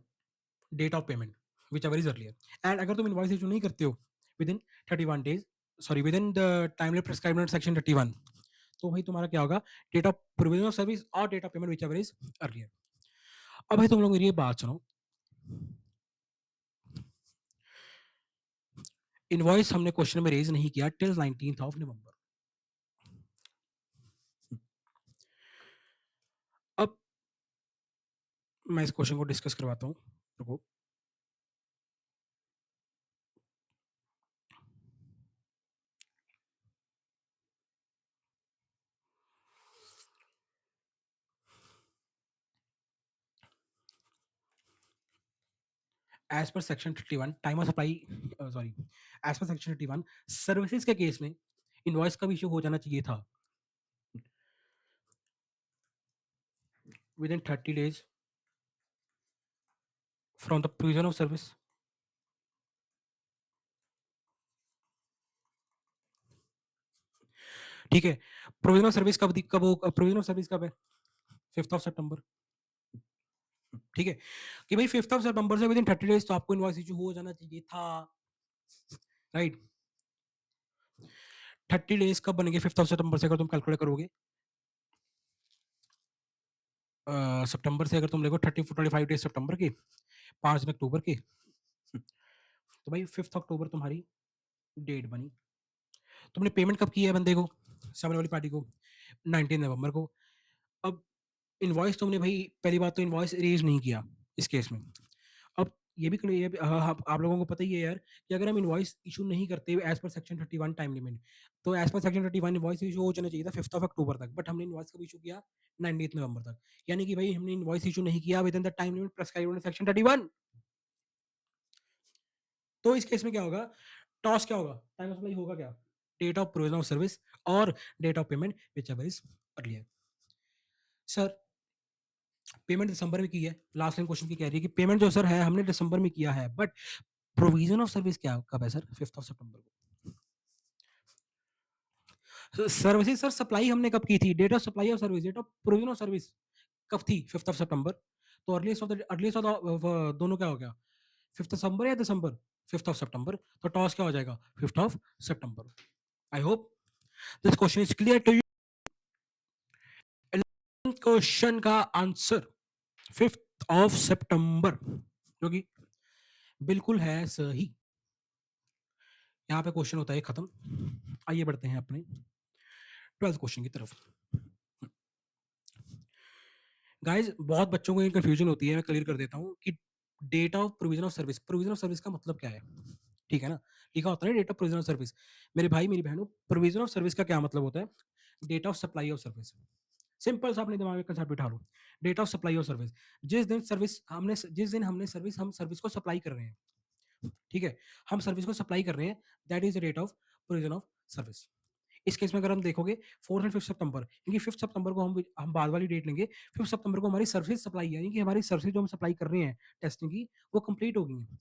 Speaker 1: date of payment whichever is earlier. And अगर तुम इनवॉइस इशू नहीं करते हो within 31 days, sorry within the timely prescribed under section 31, तो भाई तुम्हारा क्या होगा, date of provision of service और date of payment whichever is earlier. अब भाई तुम लोग मेरी ये बात सुनो, इनवॉइस हमने क्वेश्चन में रेज नहीं किया टिल 19th of November। अब मैं इस क्वेश्चन को डिस्कस करवाता हूँ, रुको। As per section 31 time of supply, sorry, as per section 31 services के केस में इनवॉइस का इशू हो जाना चाहिए था within 30 days from the provision of service. ठीक है, प्रोविजन ऑफ सर्विस कब हो, प्रोविजन ऑफ सर्विस कब है, 5th of September। ठीक है, कि भाई 5th of September से विद इन 30 days तो आपको इनवॉइस इशू हो जाना चाहिए था, राइट। 30 days कब बनेंगे 5th of September से, अगर तुम कैलकुलेट करोगे सितंबर से, अगर तुम देखो 25 days सितंबर के, 5 दिन अक्टूबर के, तो भाई 5th October तुम्हारी डेट बनी। तुमने पेमेंट कब की है बंदे को, सामने वाली पार्टी को, 19 नवंबर को। अब इनवॉइस तुमने भाई, पहली बात तो इनवॉइस रेज नहीं किया इस केस में। अब हाँ, आप लोगों को पता ही है यार कि अगर हम इनवॉइस इशू नहीं करते as per section 31 time limit, तो as per section 31 invoice issue हो जाना चाहिए था 5th of October तक, बट हमने इनवॉइस कब इशू किया, 19 नवंबर तक। यानी कि भाई हमने इनवॉइस इशू नहीं किया with in the time limit prescribed under section 31। तो इस केस में क्या होगा, टॉस क्या होगा, टाइम ऑफ सप्लाई होगा क्या, date of provision of service और date of payment whichever is earlier. Sir payment दिसंबर में की है, लास्ट लाइन क्वेश्चन की कह रही है कि पेमेंट जो सर है हमने दिसंबर में किया है, बट प्रोविजन ऑफ सर्विस क्या कब है सर, 5th of September को। सर्विसेज सर सप्लाई हमने कब की थी, date of supply of service, date of provision of service कब थी, 5th of September। तो अर्लीस्ट ऑफ दोनों क्या हो गया, 5th December या दिसंबर, 5th of September। तो टॉस क्या हो जाएगा, 5th of September। I hope this question is clear to you. Question का आंसर 5th of September, जो कि बिल्कुल है सही। यहाँ पे क्वेश्चन होता है खत्म। आइए बढ़ते हैं अपने 12th क्वेश्चन की तरफ। गाइस बहुत बच्चों को ये कंफ्यूजन होती है, मैं क्लियर कर देता हूँ कि date of provision of service का मतलब क्या है, ठीक है ना? लिखा होता है date of provision of service. मेरे भाई मेरी बहनों, प्रोविजन ऑफ सर्विस का क्या मतलब होता है? Date of supply of service. Simple सा अपने दिमाग में कंसेप्ट बिठा लो। Date of supply of service, जिस दिन हमने सर्विस हम सर्विस को सप्लाई कर रहे हैं, ठीक है? हम सर्विस को सप्लाई कर रहे हैं, that is the date of provision of service. इस केस में अगर हम देखोगे 4 एंड 5 सितंबर, क्योंकि 5 सितंबर को हम बाद वाली डेट लेंगे। 5 सितंबर को हमारी सर्विस सप्लाई, यानी कि हमारी सर्विस जो हम सप्लाई कर रहे हैं टेस्टिंग की, वो कंप्लीट हो गई है।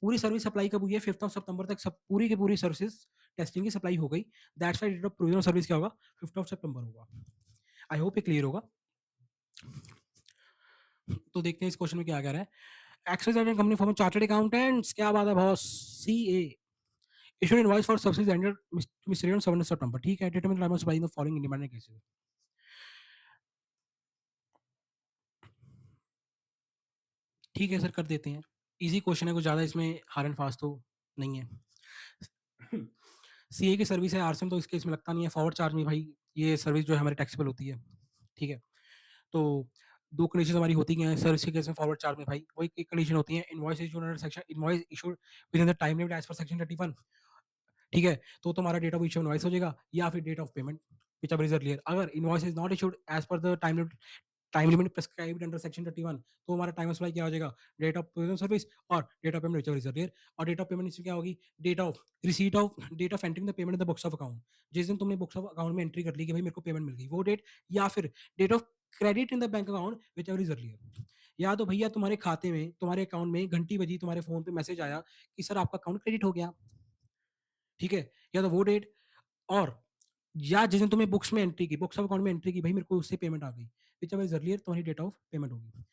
Speaker 1: पूरी सर्विस सप्लाई कब हुई है? 5 सितंबर तक सब पूरी की पूरी सर्विस टेस्टिंग की सप्लाई हो गई। That's why date of provision of service क्या होगा? 5 सितंबर होगा। आई होप ये क्लियर होगा। तो देखते हैं इस क्वेश्चन में क्या कह रहा है। Access and company firm chartered accountants, क्या बात है boss? CA issued invoice for services rendered mister on 7 September, ठीक है? Determine time of supply in the following independent cases. ठीक है सर, कर देते हैं। इजी क्वेश्चन है, कुछ ज़्यादा इसमें हार्ड एंड फास्ट तो नहीं है। सीए की सर्विस है आरसीएम, तो इसके इसमें लगता नहीं है। फॉरवर्ड चार्ज में भाई ये सर्विस जो है हमारी टैक्सेबल होती है, ठीक है? तो दो कंडीशन हमारी होती हैं सर्विस के केस में फॉरवर्ड चार्ज में भाई। वही एक कंडीशन होती है, invoice issued under section, invoice issued within the time limit as per section 31, ठीक है? तो तुम्हारा डेट ऑफ इशू इनवॉइस हो जाएगा, या फिर date of payment whichever is earlier. अगर invoice is not issued as per the time limit prescribed under section 31, तो हमारा टाइम ऑफ सप्लाई क्या हो जाएगा? डेट ऑफ प्रोविजन सर्विस और date of payment whichever is earlier. और date of payment इसमें क्या होगी? Date of entering the payment in the books of account, जिस दिन तुमने बुक्स ऑफ अकाउंट में एंट्री कर ली कि भाई मेरे को पेमेंट मिल गई, वो डेट। या फिर date of credit in the bank account whichever is earlier. या तो भैया तुम्हारे खाते में, तुम्हारे अकाउंट में घंटी बजी, तुम्हारे फोन पे मैसेज आया कि सर आपका अकाउंट क्रेडिट हो गया, ठीक है? या तो वो डेट, और या जिस दिन तुमने बुक्स ऑफ अकाउंट में एंट्री की, भाई मेरे को उससे पेमेंट आ गई, विच एवर इज अर्लियर तुम्हारी डेट ऑफ पेमेंट होगी।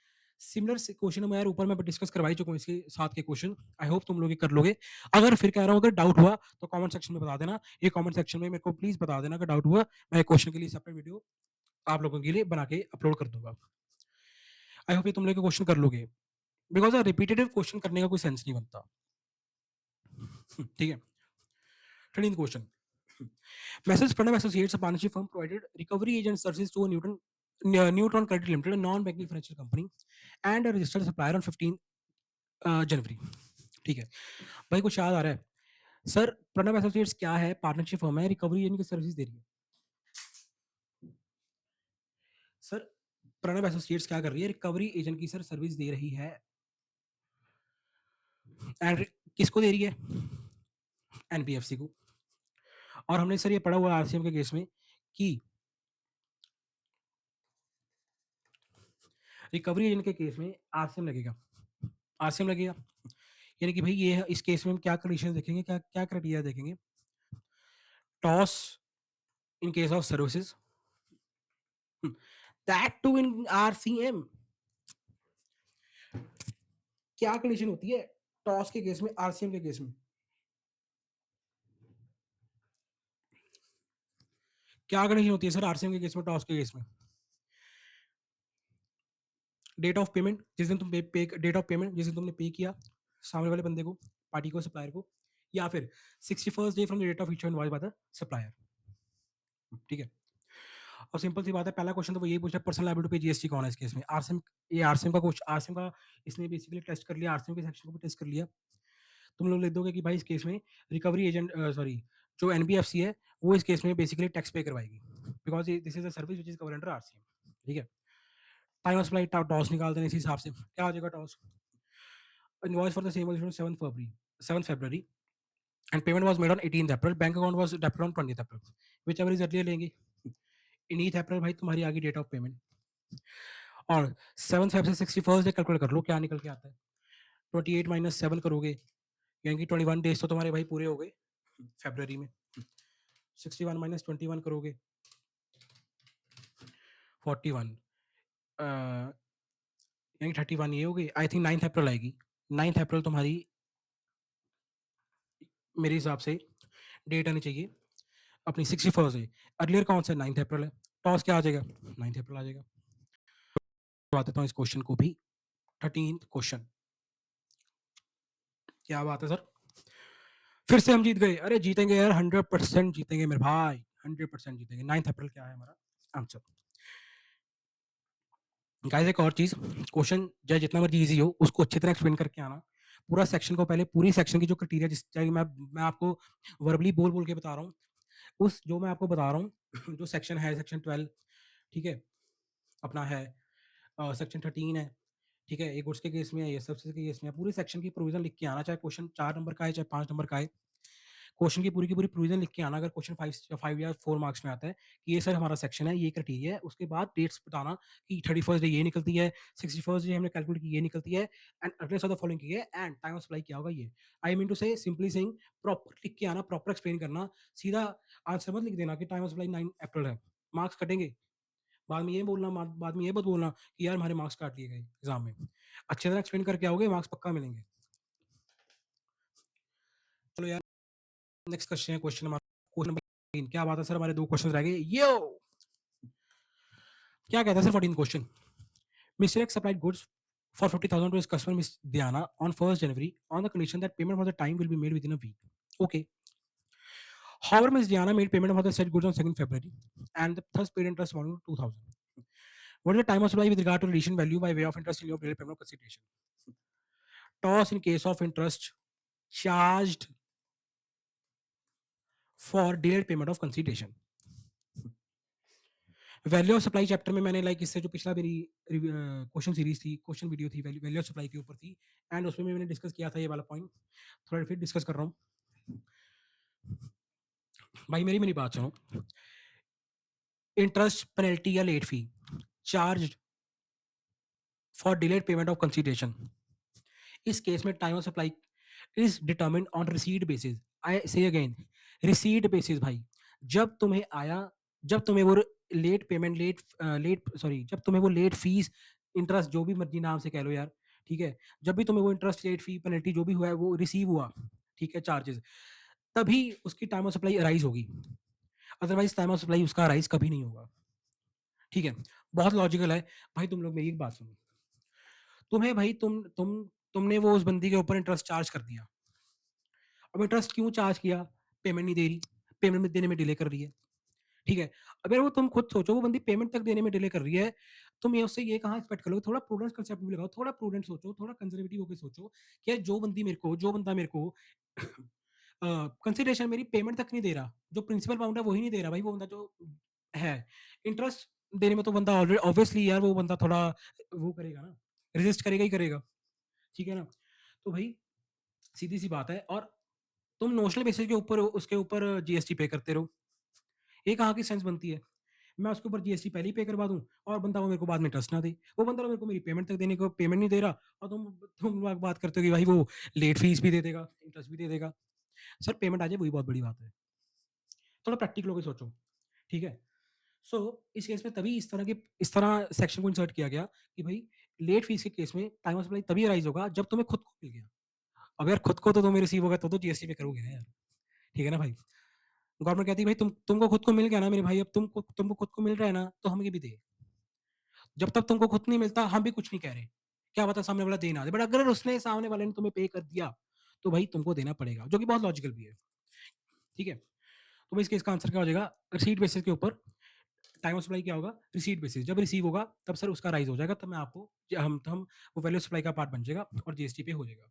Speaker 1: सिमिलर क्वेश्चन मैं यार ऊपर मैं डिस्कस करवाई चुका हूँ इसके साथ के क्वेश्चन। आई होप तुम लोग ये कर लोगे। अगर फिर कह रहा हूँ अगर डाउट हुआ तो कमेंट सेक्शन में बता देना। ये कमेंट सेक्शन में मेरे को प्लीज बता देना अगर डाउट हुआ। मैं क्वेश्चन के लिए सेपरेट वीडियो आप लोगों के लिए बना के अपलोड कर दूंगा। आई होप ये तुम लोग क्वेश्चन कर लोगे, बिकॉज रिपीटेटिव क्वेश्चन करने का कोई सेंस नहीं बनता। ठीक है, 13th question. Messrs. Pranav Associates, a partnership firm, provided recovery agent services to a Newton Credit Limited, a non-banking financial company, and a registered supplier on 15 जनवरी, ठीक है? भाई कुछ याद आ रहा है? सर प्रणव एसोसिएट्स क्या है? पार्टनरशिप फर्म है, रिकवरी एजेंट की सर्विस दे रही है। सर प्रणव एसोसिएट्स क्या कर रही है? रिकवरी एजेंट की सर सर्विस दे रही है। एंड किसको दे रही है? एनबीएफसी को। और हमने सर ये पढ़ा हुआ आरसीएम के केस में कि रिकवरी एजेंट के केस में आरसीएम लगेगा, आरसीएम लगेगा। यानी कि भाई ये इस केस में हम क्या कंडीशन देखेंगे, क्या क्या क्राइटेरिया देखेंगे? TOS in case of services, that too in RCM. क्या कंडीशन होती है टॉस के केस में, आरसीएम के केस में? क्या कंडीशन होती है सर आरसीएम के केस में, टॉस के केस में? डेट ऑफ पेमेंट, जिस दिन तुम डेट ऑफ पेमेंट जिस दिन तुमने पे किया सामने वाले बंदे को, पार्टी को, सप्लायर को। या फिर 61st day from the date of issue invoice by the supplier, ठीक है? और सिंपल सी बात है, पहला क्वेश्चन तो वो यही पूछा पर्सनल लायबिलिटी पे जीएसटी कौन है इस केस में? आरसीएम। ये आरसीएम का क्वेश्चन, आरसीएम का इसने बेसिकली टेस्ट कर लिया, आरसीएम के सेक्शन को भी टेस्ट कर लिया। तुम लोग लिख दोगे कि भाई इस केस में रिकवरी एजेंट, सॉरी, जो एनबीएफसी है वो इस केस में बेसिकली टैक्स पे करवाएगी, because this is a service which is cover under RCM, ठीक है? टाइम ऑफ सप्लाई टॉस निकाल देना इस हिसाब से, क्या हो जाएगा toss? Invoice for the same was 7 February and payment was made on 18th April, bank account was debited on 20th April, which ever is earlier लेंगे। इन ईथ अप्रैल भाई तुम्हारी आ गई डेट ऑफ पेमेंट, और 7 फेब से 61st डे कैलकुलेट कर लो क्या निकल के आता है। 28 माइनस 7 करोगे, यानी कि 21 डेज तो तुम्हारे भाई पूरे हो गए फरवरी में। 61 माइनस 21 करोगे, 41, यानी 31 ये हो गई। आई थिंक 9th अप्रैल आएगी। 9th अप्रैल तुम्हारी मेरे हिसाब से डेट आनी चाहिए अपनी 61st है। अर्लियर कौन सा? 9th अप्रैल है। टॉस क्या आ जाएगा? 9th अप्रैल आ जाएगा। बात देता हूँ इस क्वेश्चन को भी। 13th क्वेश्चन, क्या बात है सर? फिर से हम जीत गए। अरे जीतेंगे यार, 100% जीतेंगे मेरे भाई, 100% जीतेंगे। 9th अप्रैल क्या है हमारा आंसर? गाइस एक और चीज़, क्वेश्चन चाहे जितना मर्ज़ी ईज़ी हो, उसको अच्छी तरह एक्सप्लेन करके आना। पूरा सेक्शन को पहले पूरी सेक्शन की जो क्राइटेरिया जिस चाहे मैं आपको वर्बली बोल-बोल के बता रहा हूँ, उस जो मैं आपको बता रहा हूँ, जो सेक्शन है सेक्शन 12, ठीक है? अपना है सेक्शन 13 है, ठीक है? ये गुड्स के केस में है, ये सर्विसेज़ के केस में है, पूरे सेक्शन की प्रोविज़न लिख के आना, चाहे क्वेश्चन 4 नंबर का है, चाहे 5 नंबर का है। क्वेश्चन की पूरी प्रोविज़न लिख के आना, अगर क्वेश्चन 5 या 4 मार्क्स में आता है कि ये सर हमारा सेक्शन है, ये क्राइटेरिया है, उसके बाद डेट्स बताना कि 31st डे ये निकलती है, 61st डे हमने कैलकुलेट की ये निकलती है and against of the following की है एंड टाइम ऑफ सप्लाई क्या होगा ये। आई मीन टू से सिंपली सेइंग प्रॉपर लिख के आना, प्रॉपर एक्सप्लेन करना, सीधा आंसर मत लिख देना कि टाइम ऑफ सप्लाई 9 अप्रैल है, मार्क्स कटेंगे। बाद में ये बोलना बाद में ये मत बोलना कि यार हमारे मार्क्स काट लिए गए एग्ज़ाम में। अच्छी तरह एक्सप्लेन करके आओगे, मार्क्स पक्का मिलेंगे। चलो यार नेक्स्ट क्वेश्चन है क्वेश्चन नंबर 3 क्या बात है सर हमारे 2 क्वेश्चन रह गए। यो! क्या कहता है sir 14th question? Mr. X supplied goods for 50,000 to his customer Miss Diana on 1st January on the condition that payment for the time will be made within a week. Okay. However, Miss Diana made payment for the said goods on 2nd February and thus paid interest amount of 2,000. What is the time of supply with regard to relation value by way of interest in your bill payment of consideration? Toss in case of interest charged for delayed payment of consideration. Value of supply chapter में मैंने like इससे जो पिछला मेरी question series थी question video थी value of supply के ऊपर थी एंड उसमें भी मैंने डिस्कस किया था ये वाला पॉइंट थोड़ा फिर डिस्कस कर रहा हूँ भाई मेरी मेरी बात सुनो इंटरेस्ट पेनल्टी या late fee charge for delayed payment of consideration इस केस में time of supply is determined on receipt basis I say again receipt basis भाई जब तुम्हें आया जब तुम्हें वो लेट पेमेंट लेट सॉरी जब तुम्हें वो लेट फीस इंटरेस्ट जो भी मर्जी नाम से कह लो यार ठीक है जब भी तुम्हें वो इंटरेस्ट लेट फी पेनल्टी जो भी हुआ है वो रिसीव हुआ ठीक है चार्जेस तभी उसकी टाइम ऑफ सप्लाई अराइज होगी अदरवाइज टाइम ऑफ सप्लाई उसका अराइज कभी नहीं होगा ठीक है बहुत लॉजिकल है भाई तुम लोग मेरी एक बात सुनो तुम्हें भाई तुमने वो उस बंदी के ऊपर इंटरेस्ट चार्ज कर दिया अब इंटरेस्ट क्यों चार्ज किया पेमेंट नहीं दे रही पेमेंट में देने में डिले कर रही है ठीक है अगर वो तुम खुद सोचो वो बंदी पेमेंट तक देने में डिले कर रही है तुम ये उससे ये कहाँ एक्सपेक्ट करोगे थोड़ा प्रूडेंस कंसेप्ट भी लगाओ थोड़ा प्रूडेंट सोचो थोड़ा कंजर्वेटिव होकर सोचो कि यार जो बंदा मेरे को कंसिडरेशन मेरी पेमेंट तक नहीं दे रहा जो प्रिंसिपल अमाउंट है वही नहीं दे रहा भाई वो बंदा जो है इंटरेस्ट देने में तो बंदा ऑलरेडी ऑब्वियसली यार वो बंदा थोड़ा वो करेगा ना रेजिस्ट करेगा ही करेगा ठीक है ना तो भाई सीधी सी बात है और तुम नोशनल बेसिस के ऊपर उसके ऊपर जीएसटी पे करते रहो ये कहाँ की सेंस बनती है मैं उसके ऊपर जीएसटी पहले ही पे करवा दूं और बंदा वो मेरे को बाद में ट्रस्ट ना दे वो बंदा मेरे को मेरी पेमेंट तक देने को पेमेंट नहीं दे रहा और तुम बात करते हो कि भाई वो लेट फीस भी दे देगा इंटरेस्ट भी दे देगा सर पेमेंट आ जाए वही बहुत बड़ी बात है थोड़ा प्रैक्टिकल होकर सोचो ठीक है सो इस केस में तभी इस तरह सेक्शन को इंसर्ट किया गया कि भाई लेट फीस के केस में टाइम ऑफ सप्लाई तभी अराइज होगा जब तुम्हें खुद को मिल गया अब यार खुद को तो तुम्हें रिसीव होगा तो जीएसटी पे करोगे ना यार ठीक है ना भाई गवर्नमेंट कहती है भाई तुमको खुद को मिल गया ना मेरे भाई अब तुमको खुद को मिल रहा है ना तो हमें भी दे जब तक तुमको खुद नहीं मिलता हम भी कुछ नहीं कह रहे क्या पता सामने वाला देना दे बट अगर उसने सामने वाले ने तुम्हें पे कर दिया तो भाई तुमको देना पड़ेगा जो कि बहुत लॉजिकल भी है ठीक है तो भाई इस केस का आंसर क्या हो जाएगा रिसीट बेसिस के ऊपर टाइम ऑफ सप्लाई क्या होगा रिसीट बेसिस जब रिसीव होगा तब सर उसका राइज हो जाएगा तब मैं आपको हम वो वैल्यू सप्लाई का पार्ट बन जाएगा और जीएसटी पे हो जाएगा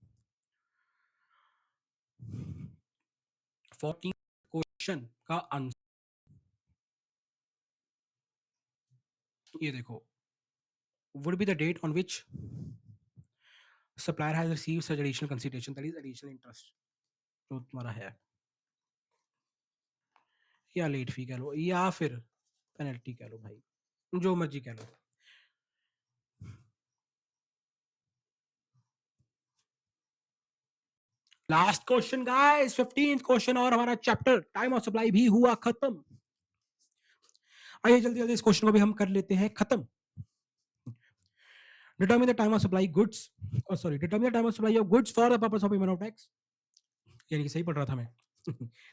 Speaker 1: 14 क्वेश्चन का आंसर ये देखो would be the date on which supplier has received such additional consideration that is additional interest जो तुम्हारा है या लेट फी कह लो या फिर पेनल्टी कह लो भाई जो मर्जी कह लो last question guys 15th question और हमारा चैप्टर टाइम ऑफ सप्लाई भी हुआ खत्म आइए जल्दी जल्दी इस क्वेश्चन को भी हम कर लेते हैं खत्म determine the time of supply goods determine the time of supply of goods for the purpose of payment of tax यानी कि सही पढ़ रहा था मैं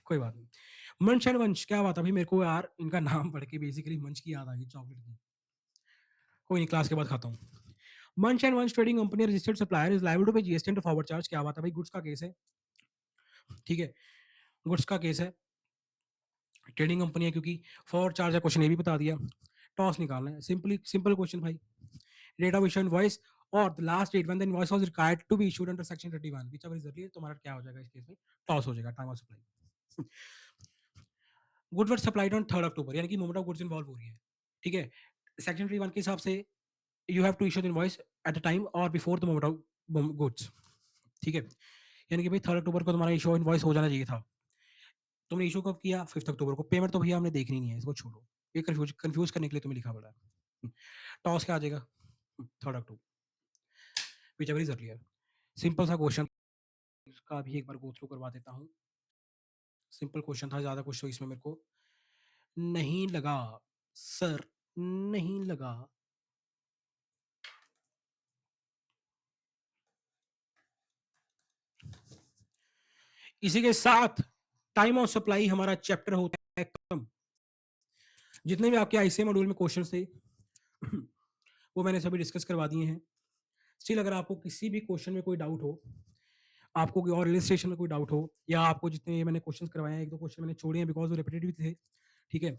Speaker 1: कोई बात नहीं मंच एंड वंश क्या बात है भाई मेरे को यार इनका नाम पढ़ के बेसिकली मंच की याद आ गई चॉकलेट की कोई नहीं क्लास के बाद खाता हूँ Manch and Vansh trading company registered supplier is liable to pay GST and forward charge क्या बात है भाई गुड्स का केस है ठीक है गुड्स का केस है ट्रेडिंग कंपनी है क्योंकि फॉरवर्ड चार्ज है क्वेश्चन ये भी बता दिया टॉस निकालना है सिंपल क्वेश्चन भाई डेट ऑफ इशू इनवॉइस और the last date when the invoice was required to be issued under section 31 whichever is earlier, तुम्हारा क्या हो जाएगा इस केस में, टॉस हो जाएगा, time of supply. Goods were supplied on 3 अक्टूबर, यानी कि मूवमेंट ऑफ गुड्स इन्वॉल्व हो रही है, ठीक है। सेक्शन 31 के हिसाब से you have to issue the invoice at the time और before the movement of goods, ठीक है। यानी कि भाई 3 अक्टूबर को तुम्हारा इशू इनवॉइस हो जाना चाहिए था, तुमने इशू कब किया, 5 अक्टूबर को। पेमेंट तो भैया हमने देखनी नहीं है, इसको छोड़ो, ये कंफ्यूज करने के लिए तुम्हें लिखा पड़ा है। टॉस क्या आ जाएगा, 3 अक्टूबर, व्हिचएवर इज अर्लियर। सिंपल सा क्वेश्चन, इसका भी एक बार गो थ्रू करवा देता हूँ। सिंपल क्वेश्चन था, ज़्यादा कुछ तो इसमें मेरे को नहीं लगा सर, नहीं लगा। इसी के साथ टाइम ऑफ सप्लाई हमारा चैप्टर होता है खत्म। जितने भी आपके आईसीए मॉड्यूल में क्वेश्चन थे वो मैंने सभी डिस्कस करवा दिए हैं। स्टिल अगर आपको किसी भी क्वेश्चन में कोई डाउट हो, आपको कोई और इलस्ट्रेशन में कोई डाउट हो, या आपको जितने मैंने क्वेश्चन करवाए हैं, 1-2 क्वेश्चन मैंने छोड़े हैं बिकॉज वो रिपीटेटिव थे, ठीक है।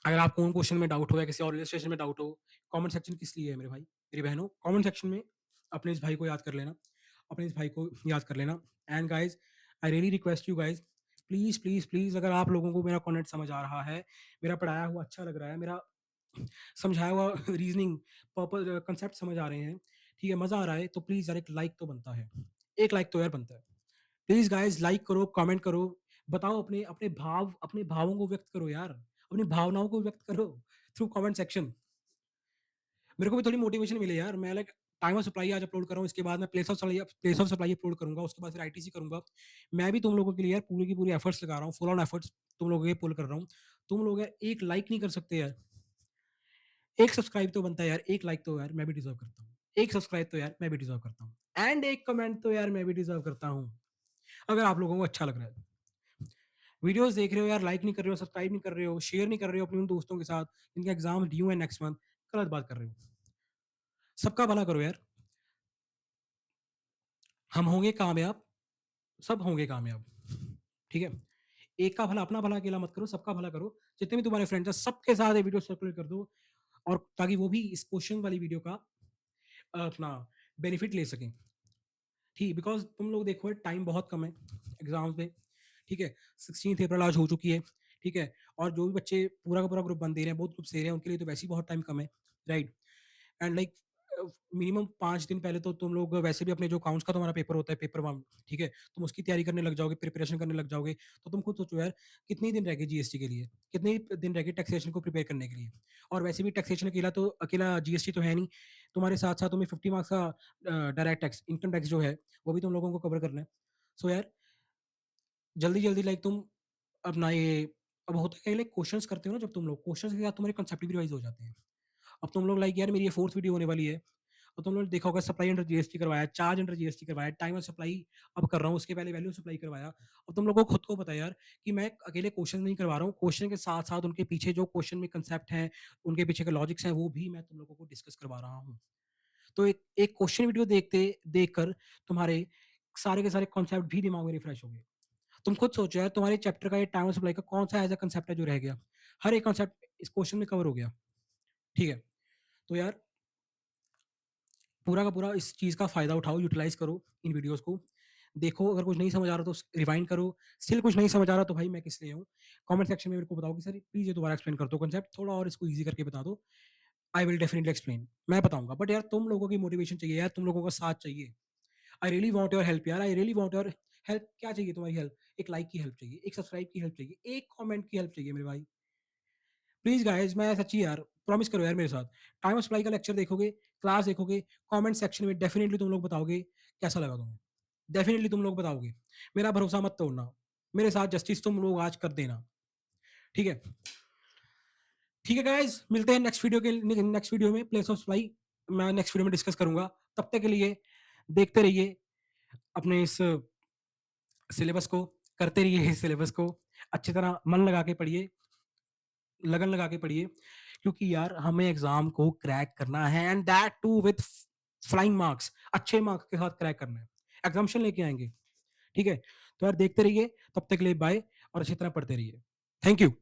Speaker 1: अगर आपको उन क्वेश्चन में डाउट हो या किसी और इलस्ट्रेशन में डाउट हो, कमेंट सेक्शन किस लिए है मेरे भाई, मेरी बहनों, कमेंट सेक्शन में अपने इस भाई को याद कर लेना, अपने इस भाई को याद कर लेना। And guys, I really request you guys, please please please, अगर आप लोगों को मेरा कॉन्टेंट समझ आ रहा है, मेरा पढ़ाया हुआ अच्छा लग रहा है, मेरा समझाया हुआ रीजनिंग पर्पज कंसेप्ट समझ आ रहे हैं, ठीक है, मजा आ रहा है, तो प्लीज यार एक लाइक तो बनता है, एक लाइक तो यार बनता है। प्लीज गाइज लाइक करो, कमेंट करो, बताओ अपने अपने भाव, अपने भावों को व्यक्त करो यार, अपनी भावनाओं को व्यक्त करो थ्रू कमेंट सेक्शन। मेरे को भी थोड़ी मोटिवेशन मिले यार। मैं लाइक टाइम ऑफ सप्लाई आज अपलोड कर रहा हूँ, इसके बाद मैं प्लेस ऑफ सप्लाई अपलोड करूंगा, उसके बाद फिर आईटीसी करूंगा। मैं भी तुम लोगों के लिए यार पूरी की पूरी एफर्ट्स लगा रहा हूँ, फुल ऑन एफर्ट्स तुम लोगों के पुल कर रहा हूँ। तुम लोग यार एक लाइक नहीं कर सकते यार, एक सब्सक्राइब तो बनता है यार, एक लाइक तो यार मैं भी डिजर्व करता हूँ, एक सब्सक्राइब तो यार मैं भी डिजर्व करता हूँ, एंड एक कमेंट तो यार मैं भी डिजर्व करता हूँ, अगर आप लोगों को अच्छा लग रहा है। वीडियोस देख रहे हो यार, लाइक नहीं कर रहे हो, सब्सक्राइब नहीं कर रहे हो, शेयर नहीं कर रहे हो अपने उन दोस्तों के साथ जिनके एग्जाम ड्यू है नेक्स्ट मंथ, गलत बात कर रहे हो। सबका भला करो यार, हम होंगे कामयाब, सब होंगे कामयाब, ठीक है। एक का भला, अपना भला अकेला मत करो, सबका भला करो। जितने भी तुम्हारे फ्रेंड्स हैं सबके साथ ये वीडियो सर्कुलेट कर दो, और ताकि वो भी इस क्वेश्चन वाली वीडियो का अपना बेनिफिट ले सकें, ठीक। बिकॉज तुम लोग देखो टाइम बहुत कम है एग्जाम्स में, ठीक है। 16 अप्रैल आज हो चुकी है, ठीक है। और जो भी बच्चे पूरा का पूरा ग्रुप बन दे रहे हैं, बहुत ग्रुप दे रहे हैं, उनके लिए तो वैसे ही बहुत टाइम कम है, राइट। एंड लाइक मिनिमम 5 दिन पहले तो तुम लोग वैसे भी अपने जो अकाउंट्स का तुम्हारा पेपर होता है, पेपर 1, ठीक है, तुम उसकी तैयारी करने लग जाओगे, प्रिपरेशन करने लग जाओगे। तो तुम खुद सोचो यार, कितने दिन रह गए जीएसटी के लिए, कितने दिन रह गए टैक्सेशन को प्रिपेयर करने के लिए। और वैसे भी टैक्सेशन अकेला जीएसटी तो है नहीं, तुम्हारे साथ साथ तुम्हें 50 मार्क्स का डायरेक्ट टैक्स, इनकम टैक्स जो है, वो भी तुम लोगों को कवर करना है। सो यार जल्दी जल्दी लाइक तुम अपना ये, अब होता है लाइक क्वेश्चंस करते हो ना, जब तुम लोग क्वेश्चंस के साथ तुम्हारे कंसेप्ट भी रिवाइज हो जाते हैं। अब तुम लोग लाइक यार मेरी ये 4th वीडियो होने वाली है, और तुम लोग ने देखा होगा सप्लाई अंडर जीएसटी करवाया, चार्ज अंडर जीएसटी करवाया, टाइम ऑफ सप्लाई अब कर रहा हूँ, उसके पहले वैल्यू सप्लाई करवाया। अब तुम लोगों को खुद को पता है यार कि मैं अकेले क्वेश्चन नहीं करवा रहा हूँ, क्वेश्चन के साथ साथ उनके पीछे जो क्वेश्चन में कंसेप्ट हैं, उनके पीछे के लॉजिक्स हैं, वो भी मैं तुम लोगों को डिस्कस करवा रहा हूँ। तो एक एक क्वेश्चन वीडियो देखकर तुम्हारे सारे के सारे कॉन्सेप्ट भी दिमाग में रिफ्रेश हो गए। तुम खुद सोचो यार, तुम्हारे चैप्टर का ये टाइम ऑफ सप्लाई का कौन सा ऐसा कंसेप्ट है जो रह गया, हर एक कॉन्सेप्ट इस क्वेश्चन में कवर हो गया, ठीक है। तो यार पूरा का पूरा इस चीज़ का फ़ायदा उठाओ, यूटिलाइज़ करो इन वीडियोज़ को। देखो, अगर कुछ नहीं समझ आ रहा तो रिवाइंड करो, स्टिल कुछ नहीं समझ आ रहा तो भाई मैं किस लिए हूँ। कमेंट सेक्शन में मेरे को बताओ कि सर प्लीज़ ये दोबारा एक्सप्लेन कर दो कॉन्सेप्ट, थोड़ा और इसको ईज़ी करके बता दो। आई विल डेफिनिटली एक्सप्लेन, मैं बताऊँगा। बट यार तुम लोगों की मोटिवेशन चाहिए यार, तुम लोगों का साथ चाहिए। I really want your help यार, I really want your help. क्या चाहिए तुम्हारी हेल्प? एक लाइक की हेल्प चाहिए, एक सब्सक्राइब की हेल्प चाहिए, एक कमेंट की हेल्प चाहिए मेरे भाई। प्लीज़ गाइज़, मैं सच्ची यार, प्रॉमिस करो यार मेरे साथ। टाइम ऑफ सप्लाई का लेक्चर देखोगे, क्लास देखोगे, कमेंट सेक्शन में डेफिनिटली तुम लोग बताओगे कैसा लगा तुम्हें। डेफिनिटली तुम लोग बताओगे। मेरा भरोसा मत तोड़ना। मेरे साथ जस्टिस तुम लोग आज कर देना। ठीक है? ठीक है गाइज़, मिलते हैं नेक्स्ट वीडियो में प्लेस ऑफ सप्लाई मैं नेक्स्ट वीडियो में डिस्कस करूँगा। तब तक के लिए देखते रहिए अपने इस सिलेबस को, करते रहिए इस सिलेबस को, अच्छी तरह मन लगा के पढ़िए, लगन लगा के पढ़िए, क्योंकि यार हमें एग्ज़ाम को क्रैक करना है, and that too with flying marks, अच्छे मार्क्स के साथ क्रैक करना है। एग्ज़ाम्पशन लेके आएँगे, ठीक है? तो यार देखते रहिए, तब तक के लिए बाय, और अच्छी तरह पढ़ते रहिए। Thank you.